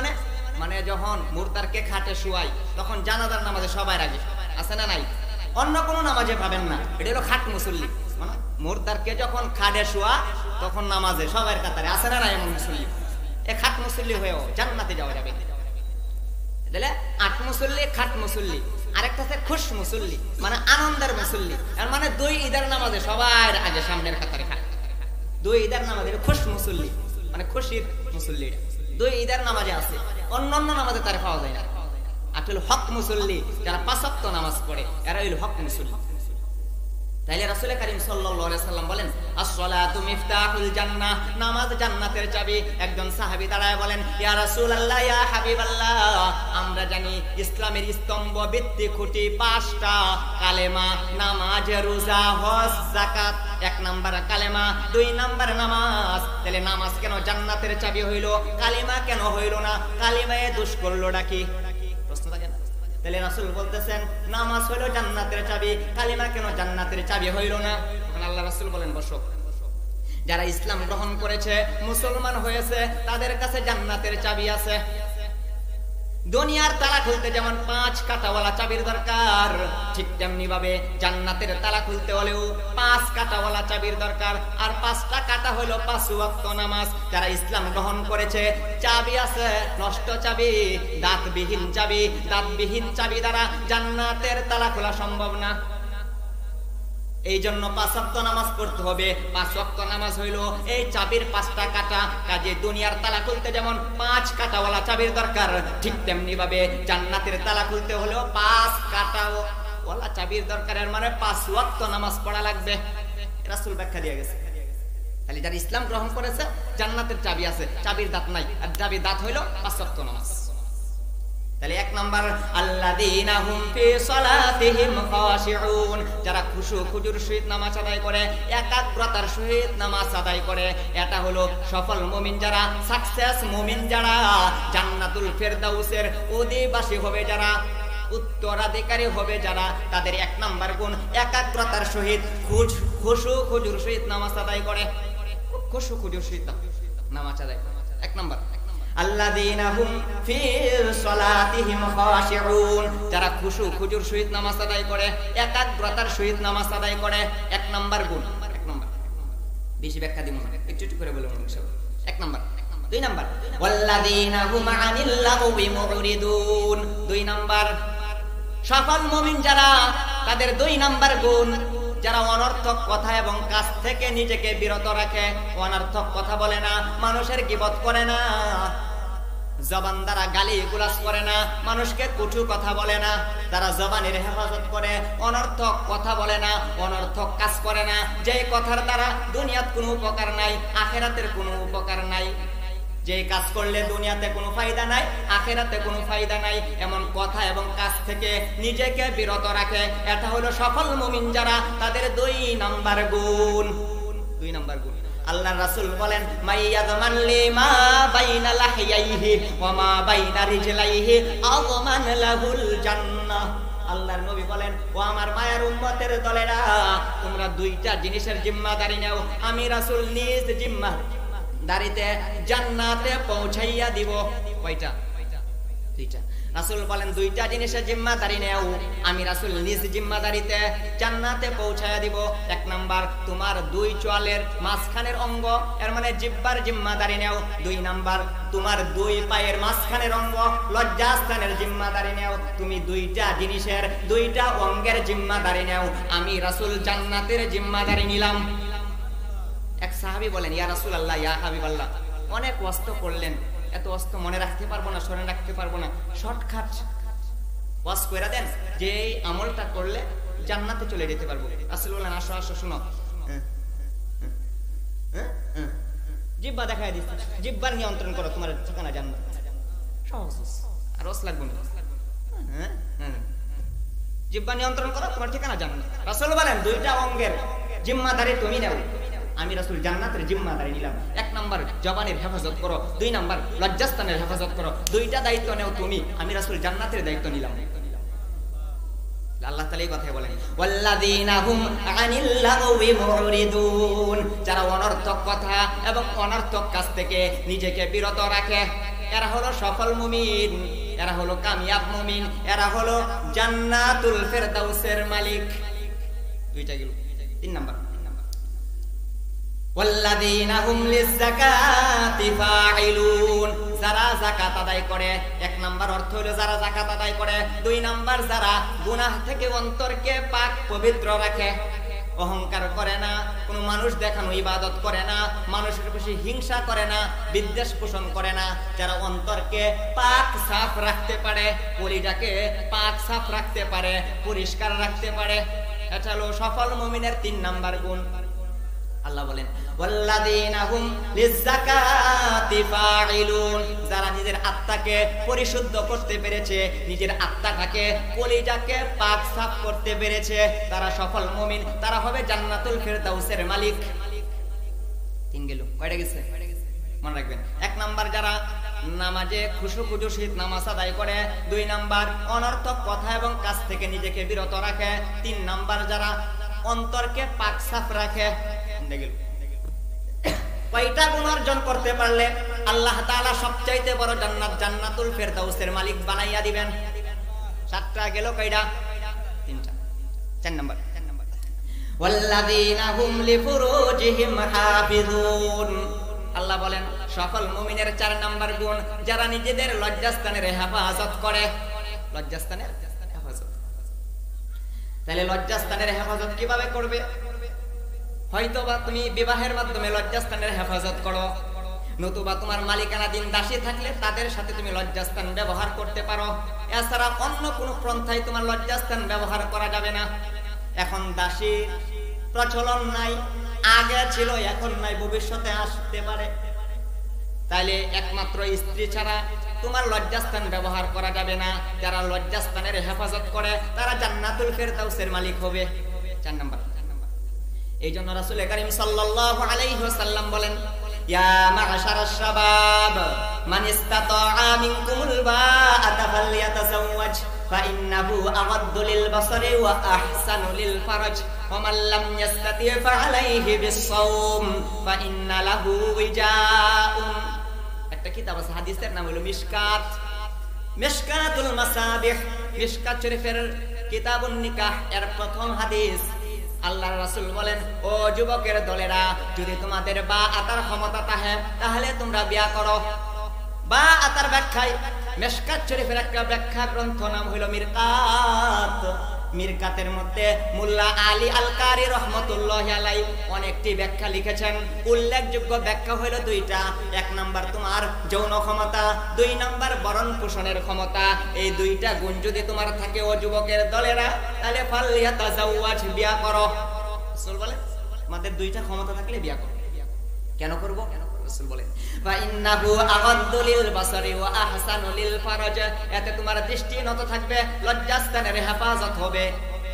মানে যখন মুরতারকে খাটে শুয়াই তখন জানাজার নামাজে সবাই আগে, আছে না নাই? অন্য কোনো নামাজে পাবেন না, এটা হলো খাট মুসল্লি। মানে মুরতারকে যখন খাটে শুয়া তখন নামাজে সবার কাতারে, আছে না নাই? এমন মুসল্লি, এই খাট মুসল্লি হয়েও জান্নাতে যাওয়া যাবে। তাহলে 8 মুসল্লি খাট মুসল্লি। আরেকটা আছে খুশ মুসল্লি, মানে আনন্দের মুসল্লি। এর মানে 2 ঈদের নামাজে সবার আগে সামনের কাতারে খাট। 2 ঈদের নামাজে খুশ মুসল্লি, মানে খুশির মুসল্লি। 2 ঈদের নামাজে আছে, অন্যান্য নামাজে তার পাওয়া যায় না। আর হলো হক মুসল্লি, যারা 5 ওয়াক্ত নামাজ পড়ে, এরা হলো হক মুসল্লি। তাইলে রাসূল কারীম সাল্লাল্লাহু আলাইহি সাল্লাম বলেন as-salatu মিফতাহুল জান্নাহ, নামাজ জান্নাতের চাবি। একজন সাহাবী দাঁড়ায় বলেন, ইয়া রাসূলুল্লাহ, ইয়া হাবিবাল্লাহ, আমরা জানি ইসলামের স্তম্ভ ভিত্তি খুঁটি 5টা, কালেমা, নামাজ, রোজা, হজ, যাকাত। 1 নাম্বার কালেমা, 2 নাম্বার নামাজ। তাহলে নামাজ কেন জান্নাতের চাবি হইল, কালেমা কেন হইল না? কালেমায়ে দোষ করলো নাকি? প্রশ্ন থাকে না? তাহলে রাসূল বলতেছেন নামাজ হলো জান্নাতের চাবি, কালিমা কেন জান্নাতের চাবি হইল না? আল্লাহ রাসূল বলেন, বসো, যারা ইসলাম গ্রহণ করেছে, মুসলমান হয়েছে, তাদের কাছে জান্নাতের চাবি আছে। দুনিয়ার তালা খুলতে যেমন 5 কাঁটাওয়ালা চাবির দরকার, ঠিক তেমনি ভাবে জান্নাতের তালা খুলতে হলেও 5 কাঁটাওয়ালা চাবির দরকার। আর 5টা কাঁটা হলো 5 ওয়াক্ত নামাজ। যারা ইসলাম গ্রহণ করেছে, চাবি আছে, নষ্ট চাবি, দাঁতবিহীন চাবি। দাঁতবিহীন চাবি দ্বারা জান্নাতের তালা খোলা সম্ভব না। এই জন্য 5 ওয়াক্ত নামাজ পড়তে হবে। 5 ওয়াক্ত নামাজ হইল এই চাবির 5টা কাঁটা। কাজে দুনিয়ার তালা খুলতে যেমন 5 কাঁটাওয়ালা চাবির দরকার, ঠিক তেমনি ভাবে জান্নাতের তালা খুলতে হলেও 5 কাঁটাওয়ালা চাবির দরকার। এর মানে 5 ওয়াক্ত নামাজ পড়া লাগবে। রাসূল ব্যাখ্যা দিয়ে গেছে। তাহলে যারা ইসলাম গ্রহণ করেছে, জান্নাতের চাবি আছে, চাবির দাঁত নাই। আর চাবির দাঁত হইল 5 ওয়াক্ত নামাজ। তাহলে 1 নাম্বার আল্লাযীনা হুম ফি সালাতিহিম খাশিউন, যারা খুশু খুজুর সহিত নামাজ আদায় করে, একাগ্রতার সহিত নামাজ আদায় করে, এটা হলো সফল মুমিন। যারা সাকসেস মুমিন, যারা জান্নাতুল ফেরদাউসের অধিবাসী হবে, যারা উত্তরাধিকারী হবে, যারা, তাদের 1 নাম্বার গুণ একাগ্রতার সহিত খুশু খুজুর সহিত নামাজ আদায় করে। খুশু খুজুর সহিত নামাজ আদায় করে 1 নাম্বার। আল্লাযীনা হুম ফি সালাতিহিম খাশিউন, যারা খুশু খুজুর সহিত নামাজ আদায় করে, একাগ্রতার সহিত নামাজ আদায় করে। 1 নাম্বার গুণ। 1 নাম্বার, বেশি ব্যাখ্যা দিব না, একটু একটু করে বলবো ইনশাআল্লাহ। 1 নাম্বার। 2 নাম্বার ওয়াল্লাযীনা হুম আনিল লাগwi মুরিদুন। 2 নাম্বার সফল মুমিন যারা, তাদের 2 নাম্বার গুণ, যারা অনর্থক কথা এবং কাজ থেকে নিজেকে বিরত রাখে। অনর্থক কথা বলে না, মানুষের গীবত করে না, জবান দ্বারা গালি গুলাস করে না, মানুষকে কটু কথা বলে না, তারা জবানের হেফাজত করে, অনর্থক কথা বলে না, অনর্থক কাজ করে না, যে কথার দ্বারা দুনিয়াত কোনো উপকার নাই, আখিরাতের কোনো উপকার নাই। যে কাজ করলে দুনিয়াতে কোনো ফায়দা নাই, আখিরাতে কোনো ফায়দা নাই, এমন কথা এবং কাজ থেকে নিজেকে বিরত রাখে। এটা হলো সফল মুমিন যারা, তাদের 2 নাম্বার গুণ। 2 নাম্বার গুণ। আল্লাহর রাসূল বলেন, মাইয়াযমান লিমা বাইনা লাহিয়াইহি ওয়া মা বাইনা রিজলাইহি আযমান লাহুল জান্নাহ। আল্লাহর নবী বলেন, ও আমার মায়ের উম্মতের দলেরা, তোমরা 2টা জিনিসের জিম্মাদারি নাও। আমি রাসূল নিজ দাড়িতে জান্নাতে পৌঁছাইয়া দিব। কয়টা? দুইটা। রাসূল বলেন দুইটা জিনিসের জিম্মাদারি নেও, আমি রাসূল নিজ জিম্মাদারিতে জান্নাতে পৌঁছায়া দিব। এক নাম্বার তোমার দুই চোয়ালের মাঝখানের অঙ্গ, এর মানে জিহ্বার জিম্মাদারি নেও। দুই নাম্বার তোমার দুই পায়ের মাঝখানের অঙ্গ লজ্জাস্থানের জিম্মাদারি নেও। তুমি দুইটা জিনিসের দুইটা অঙ্গের জিম্মাদারি নেও, আমি রাসূল জান্নাতের জিম্মাদারি নিলাম। এক সাহাবী বলেন ইয়া রাসূলুল্লাহ, ইয়া হাবিবাল্লাহ, অনেক ওয়াজ করলেন, এত ওয়াজ মনে রাখতে পারবো না, স্মরণে রাখতে পারবো না, শর্টকাট ওয়াজ কইরা দেন যে এই আমলটা করলে জান্নাতে চলে যেতে পারবো। রাসূল বলেন আসো আসো শুনো, জিহ্বা দেখায় দিচ্ছে, জিহ্বার নিয়ন্ত্রণ করো, তোমার ঠিকানা জান্নাত। সহজ, আর ওয়াজ লাগবে না। জিহ্বা নিয়ন্ত্রণ করো, তোমার ঠিকানা জান্নাত। রাসূল বলেন দুইটা অঙ্গের জিম্মাদারি তুমি নাও, আমি রাসূল জান্নাতের জিম্মাদারি নিলাম। এক নাম্বার জবানের হেফাজত করো, দুই নাম্বার লজ্জাস্থানের হেফাজত করো। দুইটা দায়িত্ব নেও তুমি, আমি রাসূল জান্নাতের দায়িত্ব নিলাম। আল্লাহ তাআলা এই কথা বলেন ওয়াল্লাযীনা হুম আনিল লাগওয়ি মুরিদুন, যারা অনর্থক কথা এবং অনর্থক কাজ থেকে নিজেকে বিরত রাখে, এরা হলো সফল মুমিন, এরা হলো কামিয়াব মুমিন, এরা হলো জান্নাতুল ফেরদাউসের মালিক। দুইটা গেল। তিন নাম্বার ওয়াল্লাযীনা হুম লিয-যাকাতি ফাঈলুন, যারা যাকাত আদায় করে। এক নাম্বার অর্থ হলো যারা যাকাত আদায় করে। দুই নাম্বার যারা গুনাহ থেকে অন্তরকে পাক পবিত্র রাখে, অহংকার করে না, কোনো মানুষ দেখানো ইবাদত করে না, মানুষের প্রতি হিংসা করে না, বিদ্বেষ পোষণ করে না, যারা অন্তরকে পাক সাফ রাখতে পারে, কলিজাকে পাক সাফ রাখতে পারে, পরিষ্কার রাখতে পারে, এটা হলো সফল মুমিনের তিন নাম্বার গুণ। আল্লাহ বলেন ওয়াল্লাযীনা হুম লিয-যাকাতি ফাঈলুন, যারা নিজের আত্মাকে পরিশুদ্ধ করতে পেরেছে, নিজের আত্মাটাকে কলিজাকে পাক সাফ করতে পেরেছে, তারা সফল মুমিন, তারা হবে জান্নাতুল ফেরদাউসের মালিক। তিন গেল। কয়টা গেছে? মনে রাখবেন। এক নাম্বার যারা নামাজে খুশু-খুজুর সহিত নামাজ আদায় করে। দুই নাম্বার অনর্থক কথা এবং কাজ থেকে নিজেকে বিরত রাখে। তিন নাম্বার যারা অন্তরকে পাক সাফ রাখে। কয়টা গুণ অর্জন করতে পারলে আল্লাহ তাআলা সবচাইতে বড় জান্নাত জান্নাতুল ফেরদাউসের মালিক বানাইয়া দিবেন? সাতটা গেল। কয়টা? তিনটা। চার নাম্বার ওয়াল্লাযীনা হুম লিফুরুজিহিম হাফিজুন, আল্লাহ বলেন সফল মুমিনের চার নাম্বার গুণ যারা নিজেদের লজ্জাস্থানের হেফাজত করে। লজ্জাস্থানের হেফাজত। তাহলে লজ্জাস্থানের হেফাজত কিভাবে করবে? হয়তোবা তুমি বিবাহের মাধ্যমে লজ্জাস্থানের হেফাজত করো, নতুবা তোমার মালিকানাধীন দাসী থাকলে তাদের সাথে তুমি লজ্জাস্থান ব্যবহার করতে পারো। এছাড়া অন্য কোনো পন্থায় তোমার লজ্জাস্থান ব্যবহার করা যাবে না। এখন দাসী প্রচলন নাই, আগে ছিল, এখন নাই, ভবিষ্যতে আসতে পারে। তাইলে একমাত্র স্ত্রী ছাড়া তোমার লজ্জাস্থান ব্যবহার করা যাবে না। যারা লজ্জাস্থানের হেফাজত করে তারা জান্নাতুল ফেরদাউসের মালিক হবে। চার নাম্বার। এই জন্য রাসূল কারীম সাল্লাল্লাহু আলাইহি ওয়াসাল্লাম বলেন ইয়া মা'শারাশ শাবাব মান ইসতাতা'a মিনকুমুল বা'আতা ফালইয়াতাযাওয়াজ ফাইন্নাহু আগাদ্দু লিল বাসারি ওয়া আহসানু লিল ফারাজ ওয়া মান লাম ইসতাতি' ফা'আলাইহি বিস-সাওম ফাইন্না লাহু উইজাউন। একটা কিতাব আছে, হাদিসের নাম হলো মিশকাত, মিশকাতুল মাসাবিহ, মিশকাত শরীফের কিতাবুন নিকাহ এর প্রথম হাদিস। আল্লাহর রাসূল বলেন ও যুবকের দলেরা, যদি তোমাদের বা আতার ক্ষমতা থাকে তাহলে তোমরা বিয়া করো। বা আতার ব্যাখ্যায় মিশকাত শরীফের একটা ব্যাখ্যা গ্রন্থ নাম হলো মিরকাত। মিরকাতের মধ্যে মুল্লা আলী আল কারি রহমাতুল্লাহি আলাইহি অনেকটি ব্যাখ্যা লিখেছেন। উল্লেখযোগ্য ব্যাখ্যা হলো দুইটা। এক নাম্বার তোমার যৌন ক্ষমতা, দুই নাম্বার বরণ পোষণের ক্ষমতা। এই দুইটা গুণ যদি তোমার থাকে ও যুবকের দলেরা, তাহলে ফালইয়াতাযাওয়াজ, বিয়া করো। রাসূল বলেন আমাদের দুইটা ক্ষমতা থাকলে বিয়া করো। কেন করব? রাসূল বলেন ফাইন্নাহু আগাদ্দু লিল বাসারি ওয়া আহসানু লিল ফারাজ, এতে তোমার দৃষ্টি নত থাকবে, লজ্জাস্থানের হেফাজত হবে।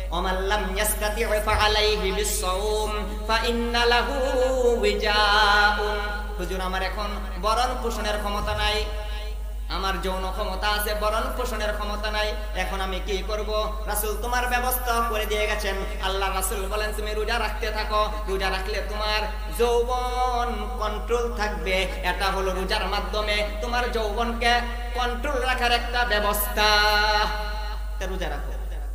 ওয়া মান লাম ইসতাতি' ফাআলাইহি বিস-সাওম ফাইন্না লাহু উইজাউন। হুজুর আমার এখন বরণ পোষণের ক্ষমতা নাই, আমার যৌন ক্ষমতা আছে, ভরণ পোষণের ক্ষমতা নাই, এখন আমি কি করব? রাসূল তোমার ব্যবস্থা করে দিয়ে গেছেন। আল্লাহ রাসূল বলেন তুমি রোজা রাখতে থাকো, রোজা রাখলে তোমার যৌবন কন্ট্রোল থাকবে। এটা হলো রোজার মাধ্যমে তোমার যৌবনকে কন্ট্রোল রাখার একটা ব্যবস্থা। রোজা রাখো।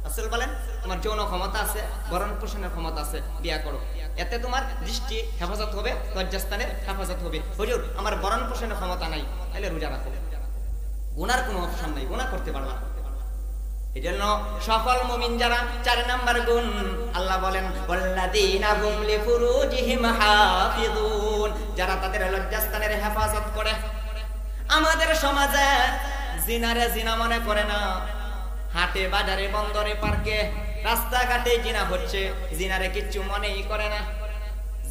রাসূল বলেন তোমার যৌন ক্ষমতা আছে, ভরণ পোষণের ক্ষমতা আছে, বিয়ে করো, এতে তোমার দৃষ্টি হেফাজত হবে, লজ্জাস্থানের হেফাজত হবে। হুজুর আমার ভরণ পোষণের ক্ষমতা নাই, তাহলে রোজা রাখো। গুনার কোনো অপশন নাই, গুনাহ করতে পারবা না। এজন্য সফল মুমিন যারা, 4 নাম্বার গুণ আল্লাহ বলেন ওয়াল্লাযীনা হুম লিফুরুজিহিম হাফিজুন, যারা তাদের লজ্জাস্থানের হেফাজত করে। আমাদের সমাজে জিনারে জিনা মনে করে না, হাটে বাজারে বন্দরে পার্কে রাস্তাঘাটে জিনা হচ্ছে, জিনারে কিচ্ছু মনেই করে না।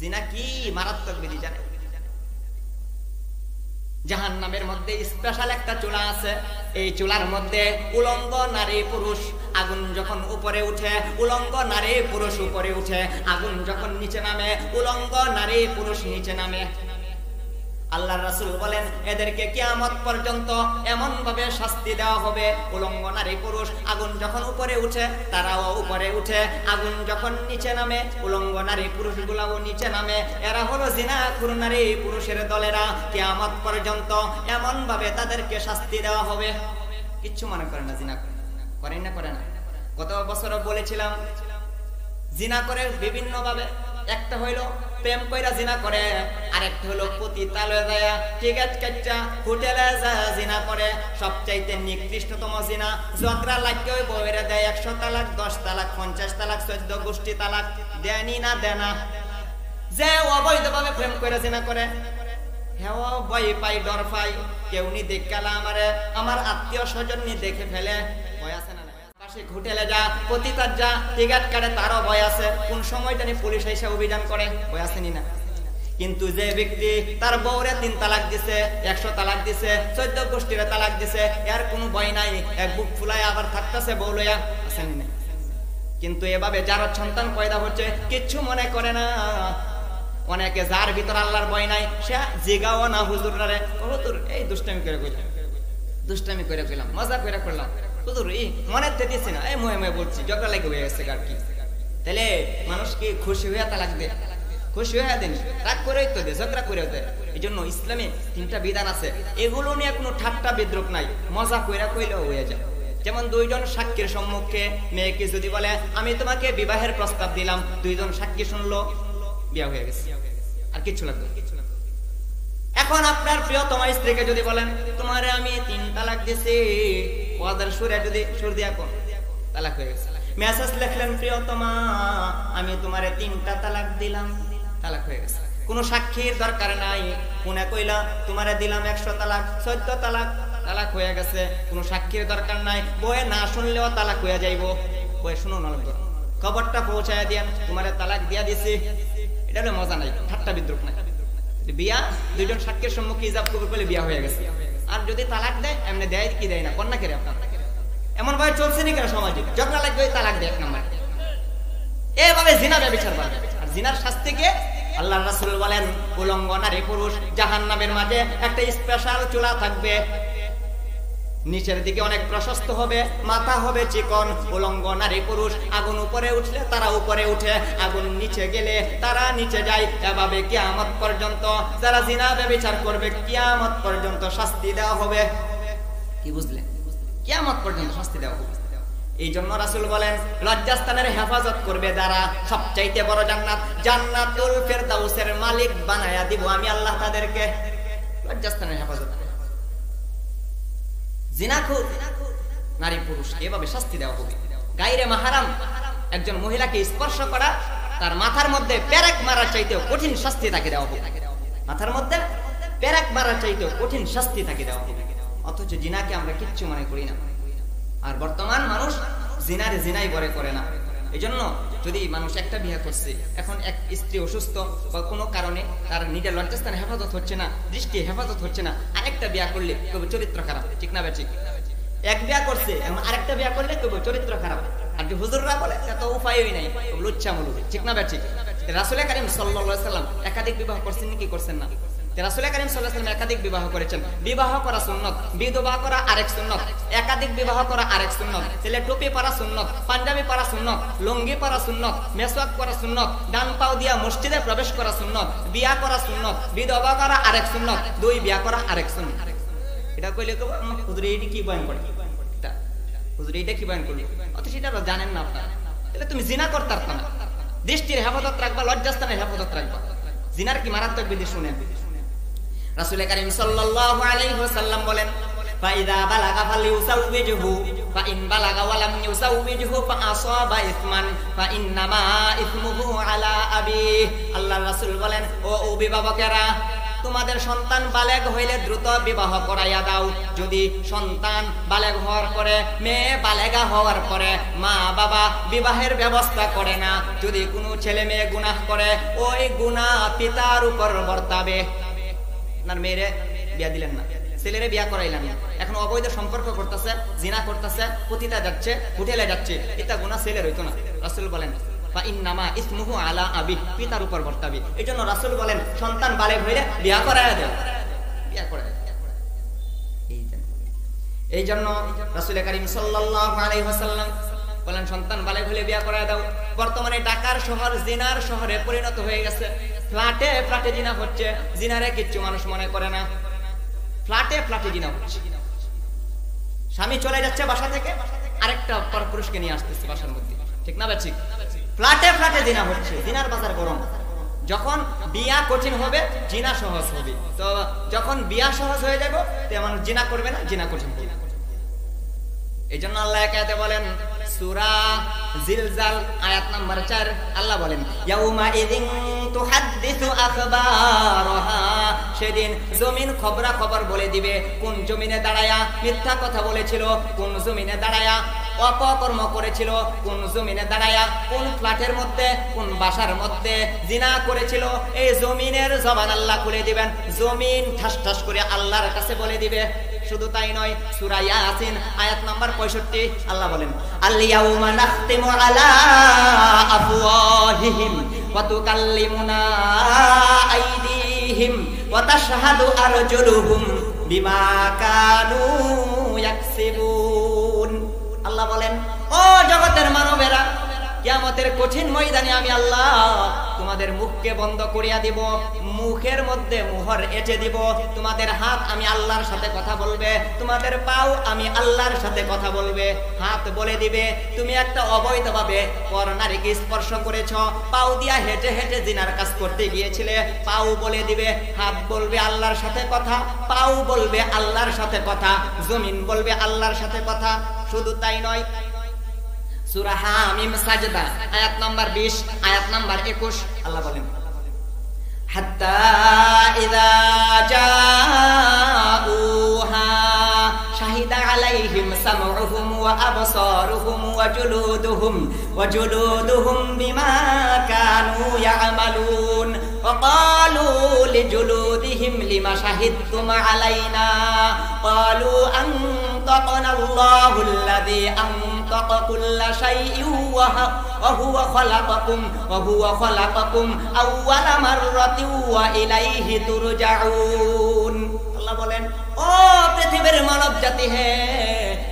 জিনা কি মারাত্মক বিধি জানে? জাহান্নামের মধ্যে স্পেশাল একটা চুলা আছে, এই চুলার মধ্যে উলঙ্গ নারী পুরুষ, আগুন যখন উপরে উঠে উলঙ্গ নারী পুরুষ উপরে উঠে, আগুন যখন নিচে নামে উলঙ্গ নারী পুরুষ নিচে নামে। আল্লাহর রাসূল বলেন এদেরকে কিয়ামত পর্যন্ত এমন ভাবে শাস্তি দেওয়া হবে, উলঙ্গ নারী পুরুষ আগুন যখন উপরে উঠে তারাও উপরে উঠে, আগুন যখন নিচে নামে উলঙ্গ নারী পুরুষগুলাও নিচে নামে। এরা হলো জিনাখোর নারী পুরুষের দলেরা। কিয়ামত পর্যন্ত এমন ভাবে তাদেরকে শাস্তি দেওয়া হবে। কিচ্ছু মনে করে না, জিনা করেন না, করে না। গত বছর বলেছিলাম জিনা করে বিভিন্ন ভাবে, একটা হইলো প্রেম কইরা জিনা করে, আরেকটা হলো পতিতালয়ে যায় টিকেট কাটটা হোটেলে যায় জিনা করে। সবচাইতে নিকৃষ্টতম জিনা যতরা লাগে ওই বউয়েরা দেয় 100 তালাক, 10 তালাক, 50 তালাক, 14 গোষ্ঠী তালাক, দেনি না দেনা। যে অবৈধভাবে প্রেম কইরা জিনা করে হেও ভয় পাই, ডর পাই, কেউ নি দেখালা আমারে, আমার আত্মীয় স্বজন নি দেখে ফেলে, ভয় আছে না? হোটেলে যা, পতিতার যা, টিকেট কাটে, তারও ভয় আছে। কোন সময়টা নিয়ে পুলিশ এসে অভিযান করে, ভয় আছে নি না? কিন্তু যে ব্যক্তি তার বউরে 3 তালাক দিছে, 100 তালাক দিছে, 14 গোষ্ঠীর তালাক দিছে, এর কোনো ভয় নাই, এক বুক ফুলায় আবার থাকতেছে বউ লইয়া, আছে নি না? কিন্তু এভাবে যার সন্তান পয়দা হচ্ছে কিচ্ছু মনে করে না। অনেকে যার ভিতর আল্লাহর ভয় নাই সে জিগাও না হুজুররে, হুজুর এই দুষ্টামি করে কইলাম, দুষ্টামি করে কইলাম, মজা করে করলাম, হুজুর এই মনে দিছি না, এই ময়ে ময়ে বলছি, ঝগড়া লেগে হয়ে গেছে আর কি। তাহলে মানুষ কি খুশি হয়ে তালাক দে? খুশি হয়ে দেন, রাগ করেই তো দে, ঝগড়া করেও দেয়। এই জন্য ইসলামে 3টা বিধান আছে, এগুলো নিয়ে কোনো ঠাট্টা বিদ্রুপ নাই, মজা কইরা কইলেও হয়ে যায়। যেমন 2 জন সাক্ষীর সম্মুখে মেয়েকে যদি বলে আমি তোমাকে বিবাহের প্রস্তাব দিলাম, 2 জন সাক্ষী শুনলো, বিয়ে হয়ে গেছে, আর কিচ্ছু লাগবে। এখন আপনার প্রিয়তমা স্ত্রীকে যদি বলেন তোমারে আমি 3 তালাক দিছি, ওয়াদার সুরে যদি সুর দিয়া কোন তালাক হয়ে গেছে। মেসেজ লিখলেন প্রিয়তমা আমি তোমারে 3টা তালাক দিলাম, তালাক হয়ে গেছে। কোনো সাক্ষীর দরকার নাই, কোনে কইলা তোমারে দিলাম 100 তালাক, 14 তালাক, তালাক হয়ে গেছে। কোনো সাক্ষীর দরকার নাই, বয়ে না শুনলেও তালাক হয়ে যাইবো, বয়ে শুনো না, খবরটা পৌঁছায় দেন তোমারে তালাক দিয়া দিছি। এটা হলো মজা নাই, ঠাট্টা বিদ্রুপ নাই। বিয়া 2 জন সাক্ষীর সম্মুখে ইজাব কবুল করলে বিয়া হয়ে গেছে। আর যদি তালাক দেয় এমনি দেয় কি দেয় না, কন্যা কেড়ে আপনার এমন ভাবে চলছে নি কেন সমাজে? ঝগড়া লাগবে তালাক দেয় 1 নাম্বার। এভাবে জিনা ব্যভিচার বাড়বে। আর জিনার শাস্তি কে? আল্লাহর রাসূল বলেন উলঙ্গ নারী পুরুষ জাহান্নামের মাঝে একটা স্পেশাল চুলা থাকবে, নিচের দিকে অনেক প্রশস্ত হবে, মাথা হবে চিকন। উলঙ্গ নারী পুরুষ আগুন উপরে উঠলে তারা উপরে উঠে, আগুন নিচে গেলে তারা নিচে যায়। এভাবে কিয়ামত পর্যন্ত যারা জিনা ব্যভিচার করবে কিয়ামত পর্যন্ত শাস্তি দেওয়া হবে। কি বুঝলেন? কিয়ামত পর্যন্ত শাস্তি দেওয়া হবে। এই জন্য রাসূল বলেন লজ্জাস্থানের হেফাজত করবে যারা, সবচাইতে বড় জান্নাত, জান্নাতুল ফেরদাউসের মালিক বানায়া দিব আমি আল্লাহ তাদেরকে। লজ্জাস্থানের হেফাজত জিনাখোর নারী পুরুষ এভাবে শাস্তি দেওয়া হবে। গায়রে মাহরাম একজন মহিলাকে স্পর্শ করা তার মাথার মধ্যে পেরেক মারার চাইতেও কঠিন শাস্তি তাকে দেওয়া হবে। মাথার মধ্যে পেরেক মারার চাইতেও কঠিন শাস্তি তাকে দেওয়া হবে। অথচ জিনাকে আমরা কিচ্ছু মনে করি না। আর বর্তমান মানুষ জিনারে জিনাই বলে করে না। এজন্য যদি মানুষ একটা বিয়ে করছে, এখন এক স্ত্রী অসুস্থ বা কোনো কারণে তার নিজের লজ্জাস্থানে হেফাজত হচ্ছে না, দৃষ্টি হেফাজত হচ্ছে না, আরেকটা বিয়ে করলে কবে চরিত্র খারাপ, ঠিক না বেঠিক? এক বিয়ে করছে এবং আরেকটা বিয়ে করলে কবে চরিত্র খারাপ। আর যে হুজুররা বলে এত উপায়ই নাই, লুচ্ছামূলক, ঠিক না বেঠিক? রাসূল কারীম সাল্লাল্লাহু আলাইহি সাল্লাম একাধিক বিবাহ করছেন নাকি করছেন না? রাসূল কারীম সাল্লাল্লাহু আলাইহি ওয়াসাল্লাম একাধিক বিবাহ করেছেন। বিবাহ করা সুন্নত, বিধবা করা আরেক সুন্নত, একাধিক বিবাহ করা আরেক সুন্নত। ছেলে টুপি পরা সুন্নত, পাঞ্জাবি পরা সুন্নত, লুঙ্গি পরা সুন্নত, মেসওয়াক করা সুন্নত, ডান পাও দিয়া মসজিদে প্রবেশ করা সুন্নত, বিয়া করা সুন্নত, বিধবা করা আরেক সুন্নত, দুই বিয়া করা আরেক সুন্নত। এটা কইলে তো হুজুর এইটা কি বয়ান করে, এটা হুজুর এইটা কি বয়ান করলো, অথচ সেটা জানেন না আপনারা। তাহলে তুমি জিনা করতে পারতা না। দৃষ্টির হেফাজত রাখবা, লজ্জাস্থানের হেফাজত রাখবা। জিনার কি মারাত্মক বিধি শুনেন। রাসূল কারীম সাল্লাল্লাহু আলাইহি ওয়াসাল্লাম বলেন, ফাইদা বালাগা ফালিউসাউবিজহু ফাইন বালাগা ওয়ালাম ইউসাউবিজহু ফাআসাবা ইসমান ফাইন্নামা ইসমুহু আলা আবি। আল্লাহর রাসূল বলেন, ও অভিভাবকেরা, তোমাদের সন্তান বালেগ হইলে দ্রুত বিবাহ করাইয়া দাও। যদি সন্তান বালেগ হওয়ার পরে, মেয়ে বালেগা হওয়ার পরে মা বাবা বিবাহের ব্যবস্থা করে না, যদি কোনো ছেলে মেয়ে গুনাহ করে, ওই গুনাহ পিতার উপর বর্তাবে। আপনার মেয়েরে বিয়া দিলেন না, ছেলেরে বিয়া করাইলেন না, এখন অবৈধ সম্পর্ক করতেছে, জিনা করতেছে, পতিতা যাচ্ছে, হোটেলে যাচ্ছে, এটা গুনাহ ছেলের হইতো না। রাসূল বলেন, ফাইন্নামা ইসমুহু আলা আবি, পিতার উপর বর্তাবে। এইজন্য রাসূল বলেন, সন্তান বালেগ হইলে বিয়া করায়া দাও, বিয়া করায়া দাও। এইজন্য রাসূল কারীম সাল্লাল্লাহু আলাইহি ওয়াসাল্লাম বলেন, সন্তান বালেগ হইলে বিয়া করায়া দাও। বর্তমানে ঢাকার শহর জিনার শহরে পরিণত হয়ে গেছে। ফ্ল্যাটে ফ্ল্যাটে জিনা হচ্ছে, জিনারে কিচ্ছু মানুষ মনে করে না। ফ্ল্যাটে ফ্ল্যাটে জিনা হচ্ছে, স্বামী চলে যাচ্ছে বাসা থেকে, আরেকটা পরপুরুষকে নিয়ে আসতেছে বাসার মধ্যে, ঠিক না ঠিক? ফ্ল্যাটে ফ্ল্যাটে জিনা হচ্ছে, জিনার বাজার গরম। যখন বিয়া কঠিন হবে, জিনা সহজ হবে। তো যখন বিয়া সহজ হয়ে যাবে, তেমন জিনা করবে না, জিনা কঠিন হবে। এই জন্য আল্লাহ একাতে বলেন, সূরা জিলজাল আয়াত নাম্বার 4, আল্লাহ বলেন, ইয়াউমা ইযিন তুহাদ্দিসু আখবারাহা, সেদিন জমিন খবরা খবর বলে দিবে। কোন জমিনে দাঁড়ায়া মিথ্যা কথা বলেছিল, কোন জমিনে দাঁড়ায়া অপকর্ম করেছিল, কোন জমিনে দাঁড়ায়া কোন ফ্ল্যাটের মধ্যে, কোন বাসার মধ্যে জিনা করেছিল, এই জমিনের জবান আল্লাহ খুলে দিবেন। জমিন ঠাস ঠাস করে আল্লাহর কাছে বলে দিবে। শুধু তাই নয়, সূরা ইয়াসিন আয়াত নাম্বার 65, আল্লাহ বলেন, আল ইয়াউমা নাখতিমু আলা আফওয়াহিহিম ওয়া তুকাল্লিমুনা আইদিহিম ওয়া তাশহাদু আরজুলুহুম বিমা কানু ইয়াকসিবুন। আল্লাহ বলেন, ও জগতের মানবেরা, কিয়ামতের কঠিন ময়দানে আমি আল্লাহ তোমাদের মুখকে বন্ধ করিয়া দিব, মুখের মধ্যে মোহর এঁটে দিব। তোমাদের হাত আমি আল্লাহর সাথে কথা বলবে, তোমাদের পাও আমি আল্লাহর সাথে কথা বলবে। হাত বলে দিবে, তুমি একটা অবৈধভাবে পর নারীকে স্পর্শ করেছ, পাও দিয়া হেঁটে হেঁটে জিনার কাজ করতে গিয়েছিলে, পাও বলে দিবে। হাত বলবে আল্লাহর সাথে কথা, পাও বলবে আল্লাহর সাথে কথা, জমিন বলবে আল্লাহর সাথে কথা। শুধু তাই নয়, সূরা হামিম সাজদা আয়াত নাম্বার 20, আয়াত নাম্বার 21, আল্লাহ বলেন, হাত্তা ইযা জাউহা শাহিদা আলাইহিম সামউহুম ওয়া আবসারুহুম ওয়া জুলুদুহুম বিমা কানু ইয়ামালুন ওয়া ক্বালু লিজুলুদিহিম লিমা শাহিদতুম আলাইনা ক্বালু আনতাকনা আল্লাহুল্লাযী আনতাকা কুল্লা শাইইন ওয়া হুয়া খালাকাকুম আউওয়ালা মাররাতিন ওয়া ইলাইহি তুরজাউন। আল্লাহ বলেন, ও পৃথিবীর মানব জাতি, হে,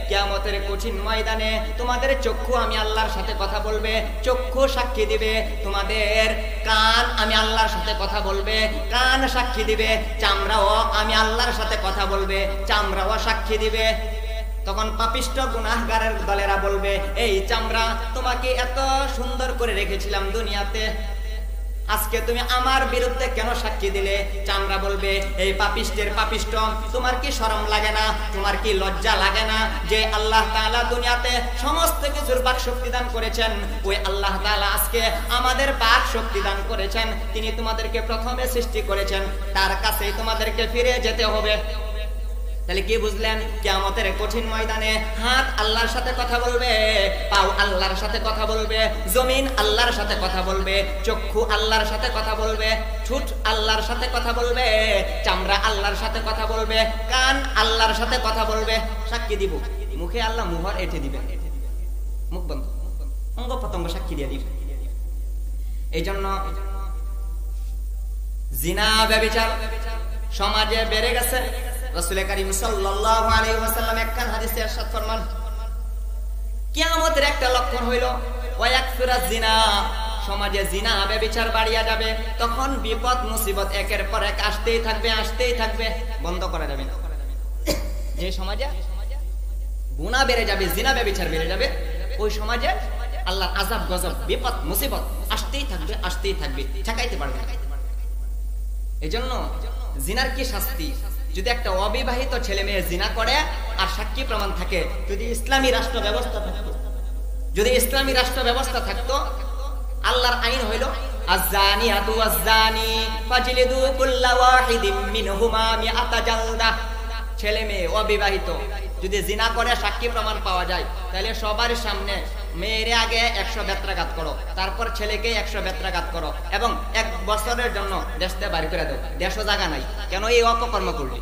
কিয়ামতের কঠিন ময়দানে তোমাদের চক্ষু আমি আল্লাহর সাথে কথা বলবে, চক্ষু সাক্ষী দিবে। তোমাদের কান আমি আল্লাহর সাথে কথা বলবে, কান সাক্ষী দিবে। চামড়াও আমি আল্লাহর সাথে কথা বলবে, চামড়াও সাক্ষী দিবে। তখন পাপিষ্ঠ গুনাহগারের দলেরা বলবে, এই চামড়া, তোমাকে এত সুন্দর করে রেখেছিলাম দুনিয়াতে, আজকে তুমি আমার বিরুদ্ধে কেন সাক্ষী দিলে? চামড়া বলবে, এই পাপিষ্টের পাপিষ্ঠ, তোমার কি শরম লাগে না, তোমার কি লজ্জা লাগে না যে আল্লাহ তাআলা দুনিয়াতে সমস্ত কিছুর বাক শক্তি দান করেছেন, ওই আল্লাহ তাআলা আজকে আমাদের বাক শক্তি দান করেছেন, তিনি তোমাদেরকে প্রথমে সৃষ্টি করেছেন, তার কাছেই তোমাদেরকে ফিরে যেতে হবে। তাহলে কি বুঝলেন? কিয়ামতের কঠিন ময়দানে হাত আল্লাহর সাথে কথা বলবে, পাও আল্লাহর সাথে কথা বলবে, জমিন আল্লাহর সাথে কথা বলবে, চক্ষু আল্লাহর সাথে কথা বলবে, ঠোঁট আল্লাহর সাথে কথা বলবে, চামড়া আল্লাহর সাথে কথা বলবে, কান আল্লাহর সাথে কথা বলবে। সাক্ষী দিব, মুখে আল্লাহ মুহর এঁটে দিবেন, মুখ বন্ধ, অঙ্গ প্রত্যঙ্গ সাক্ষী দিয়ে দিবেন। এই জন্য জিনা, ব্যভিচার সমাজে বেড়ে গেছে। রাসূল কারীম সাল্লাল্লাহু আলাইহি ওয়াসাল্লাম একখান হাদিসে ইরশাদ ফরমান, কিয়ামতের একটা লক্ষণ হইল ওয়ায়াকসুরাজ জিনা, সমাজে জিনা ব্যভিচার বাড়িয়া যাবে। তখন বিপদ মুসিবত একের পর এক আসতেই থাকবে, বন্ধ করা যাবে না। যে সমাজে গুনাহ বেড়ে যাবে, জিনা ব্যভিচার বেড়ে যাবে, ওই সমাজে আল্লাহর আযাব গজব বিপদ মুসিবত আসতেই থাকবে, ঠেকাইতে পারবে না। এজন্য জিনার কি শাস্তি? যদি একটা অবিবাহিত ছেলে মেয়ে জিনা করে আর সাক্ষী প্রমাণ থাকে, যদি ইসলামী রাষ্ট্র ব্যবস্থা থাকতো, আল্লাহর আইন হইল আয-যানিয়াতু ওয়াজ-যানি ফাজলিদু কুল্লা ওয়াহিদিম মিনহুমা মিআতা জালদা। ছেলে মেয়ে অবিবাহিত যদি জিনা করে সাক্ষী প্রমাণ পাওয়া যায়, তাহলে সবার সামনে মেয়ের আগে 100 বেত্রাঘাত করো, তারপর ছেলেকে 100 বেত্রাঘাত করো, এবং 1 বছরের জন্য দেশতে বাড়ি করে দাও। দেশও জায়গা নাই, কেন এই অপকর্ম করলি?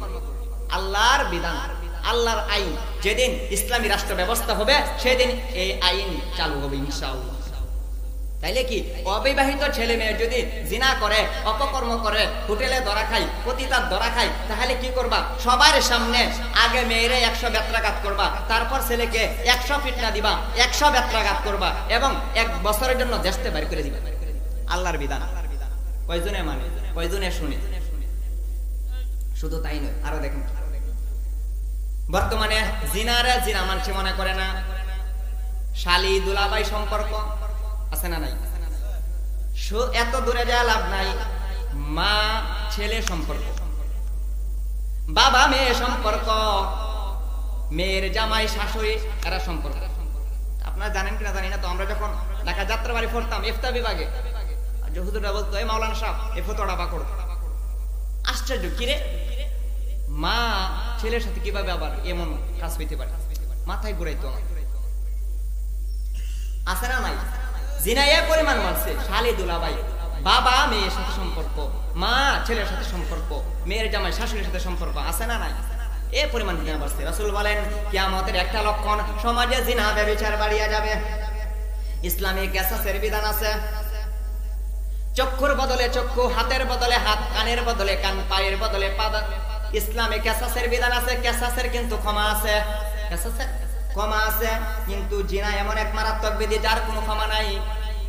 আল্লাহর বিধান, আল্লাহর আইন। যেদিন ইসলামী রাষ্ট্র ব্যবস্থা হবে সেদিন এই আইন চালু হবে ইনশাআল্লাহ। তাইলে কি অবিবাহিত ছেলে মেয়ে যদি জিনা করে, অপকর্ম করে, হোটেলে ধরা খায়, পতিতার ধরা খায়, তাহলে কি করবা? সবার সামনে আগে মেয়েরে 100 বেত্রাঘাত করবা, তারপর ছেলেকে 100 ফিটনা দিবা, 100 বেত্রাঘাত করবা, এবং 1 বছরের জন্য দেশতে বাড়ি করে দিবা। আল্লাহর বিধান। কয়জনে মানে, কয়জনে শুনে? শুধু তাই নয়, আরো দেখেন, বর্তমানে জিনারে জিনা মানুষ মনে করে না, শালি দুলাভাই সম্পর্ক আছে না নাই? এত দূরে যাওয়া লাভ নাই। মা ছেলে সম্পর্ক, বাবা মেয়ে সম্পর্ক, মেয়ের জামাই শাশুড়ি এরা সম্পর্ক। আপনারা জানেন কিনা জানি না, তো আমরা যখন ঢাকা যাত্রাবাড়ি পড়তাম ইফতা বিভাগে, হুজুররা বলতো, এই মাওলানা সাহেব এই ফতোয়াটা বা করো। আশ্চর্য, কিরে মা ছেলের সাথে কিভাবে আবার এমন কাজ হইতে পারে? মাথায় ঘুরাইতো আমার। আছে না নাই? জিনা এ পরিমাণ মানছে, শালি দুলাভাই, বাবা মেয়ের সাথে সম্পর্ক, মা ছেলের সাথে সম্পর্ক, মেয়ের জামাই শাশুড়ির সাথে সম্পর্ক, আছে না নাই? এ পরিমাণ জিনা বাড়ছে। রাসূল বলেন কিয়ামতের একটা লক্ষণ, সমাজে জিনা ব্যভিচার বাড়িয়া যাবে। ইসলামী কিসাসের বিধান আছে। চক্ষুর বদলে চক্ষু, হাতের বদলে হাত, কানের বদলে কান, পায়ের বদলে পা। ইসলামে কিসাসের বিধান আছে, কিসাসের কিন্তু ক্ষমা আছে, কিসাসের ক্ষমা আছে। কিন্তু জিনা এমন এক মারাত্মক বিধি যার কোনো ক্ষমা নাই।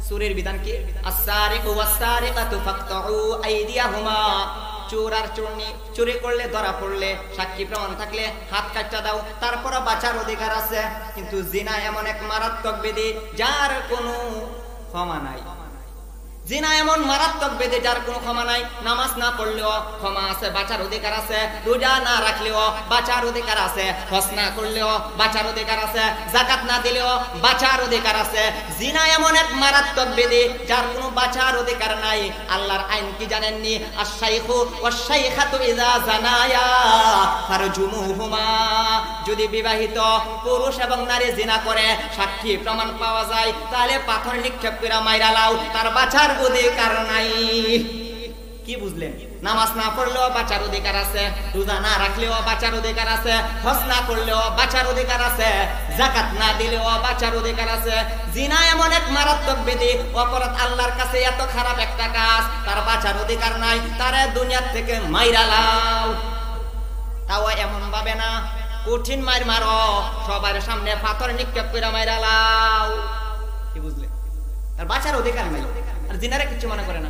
চুরির বিধান কি? আস-সারিকু ওয়াস-সারিকাতু ফাকতাউ আইদিয়াহুমা। চোর আর চোরনি চুরি করলে, ধরা পড়লে, সাক্ষী প্রমাণ থাকলে হাত কাটটা দাও, তারপর বাঁচার অধিকার আছে। কিন্তু জিনা এমন এক মারাত্মক বিধি যার কোনো ক্ষমা নাই। জিনা এমন মারাত্মক বেদে যার কোনো ক্ষমা নাই। নামাজ না পড়লেও ক্ষমা আছে, বাঁচার অধিকার আছে। রোজা না রাখলেও বাঁচার অধিকার আছে। হজ না করলেও বাঁচার অধিকার আছে। যাকাত না দিলেও বাঁচার অধিকার আছে। জিনা এমন এক মারাত্মক বেদে যার কোনো বাঁচার অধিকার নাই। আল্লাহর আইন কি জানেননি? আশ-শাইখু ওয়াশ-শাইখাতু ইযা জানায়া ফারজুমুহুমা। যদি বিবাহিত পুরুষ এবং নারী জিনা করে, সাক্ষী প্রমাণ পাওয়া যায়, তাহলে পাথর নিক্ষেপ করে মাইরা লাও, তার বাঁচার অধিকার নাই। কি বুঝলেন? নামাজ না পড়লেও বাঁচার অধিকার আছে, রোজা না রাখলেও বাঁচার অধিকার আছে, হজ না করলেও বাঁচার অধিকার আছে, যাকাত না দিলেও বাঁচার অধিকার আছে। জিনা এমন এক মারাত্মক বিধি, অপরাধ, আল্লাহর কাছে এত খারাপ একটা কাজ, তার বাঁচার অধিকার নাই, তারে দুনিয়ার থেকে মাইরা লাও। তাও এমন ভাবে না, কঠিন মার মারো, সবার সামনে পাথর নিক্ষেপ করে মাইরা লাও। কি বুঝলে? তার বাঁচার অধিকার নাই। আর জিনারে কিছু মনে করে না,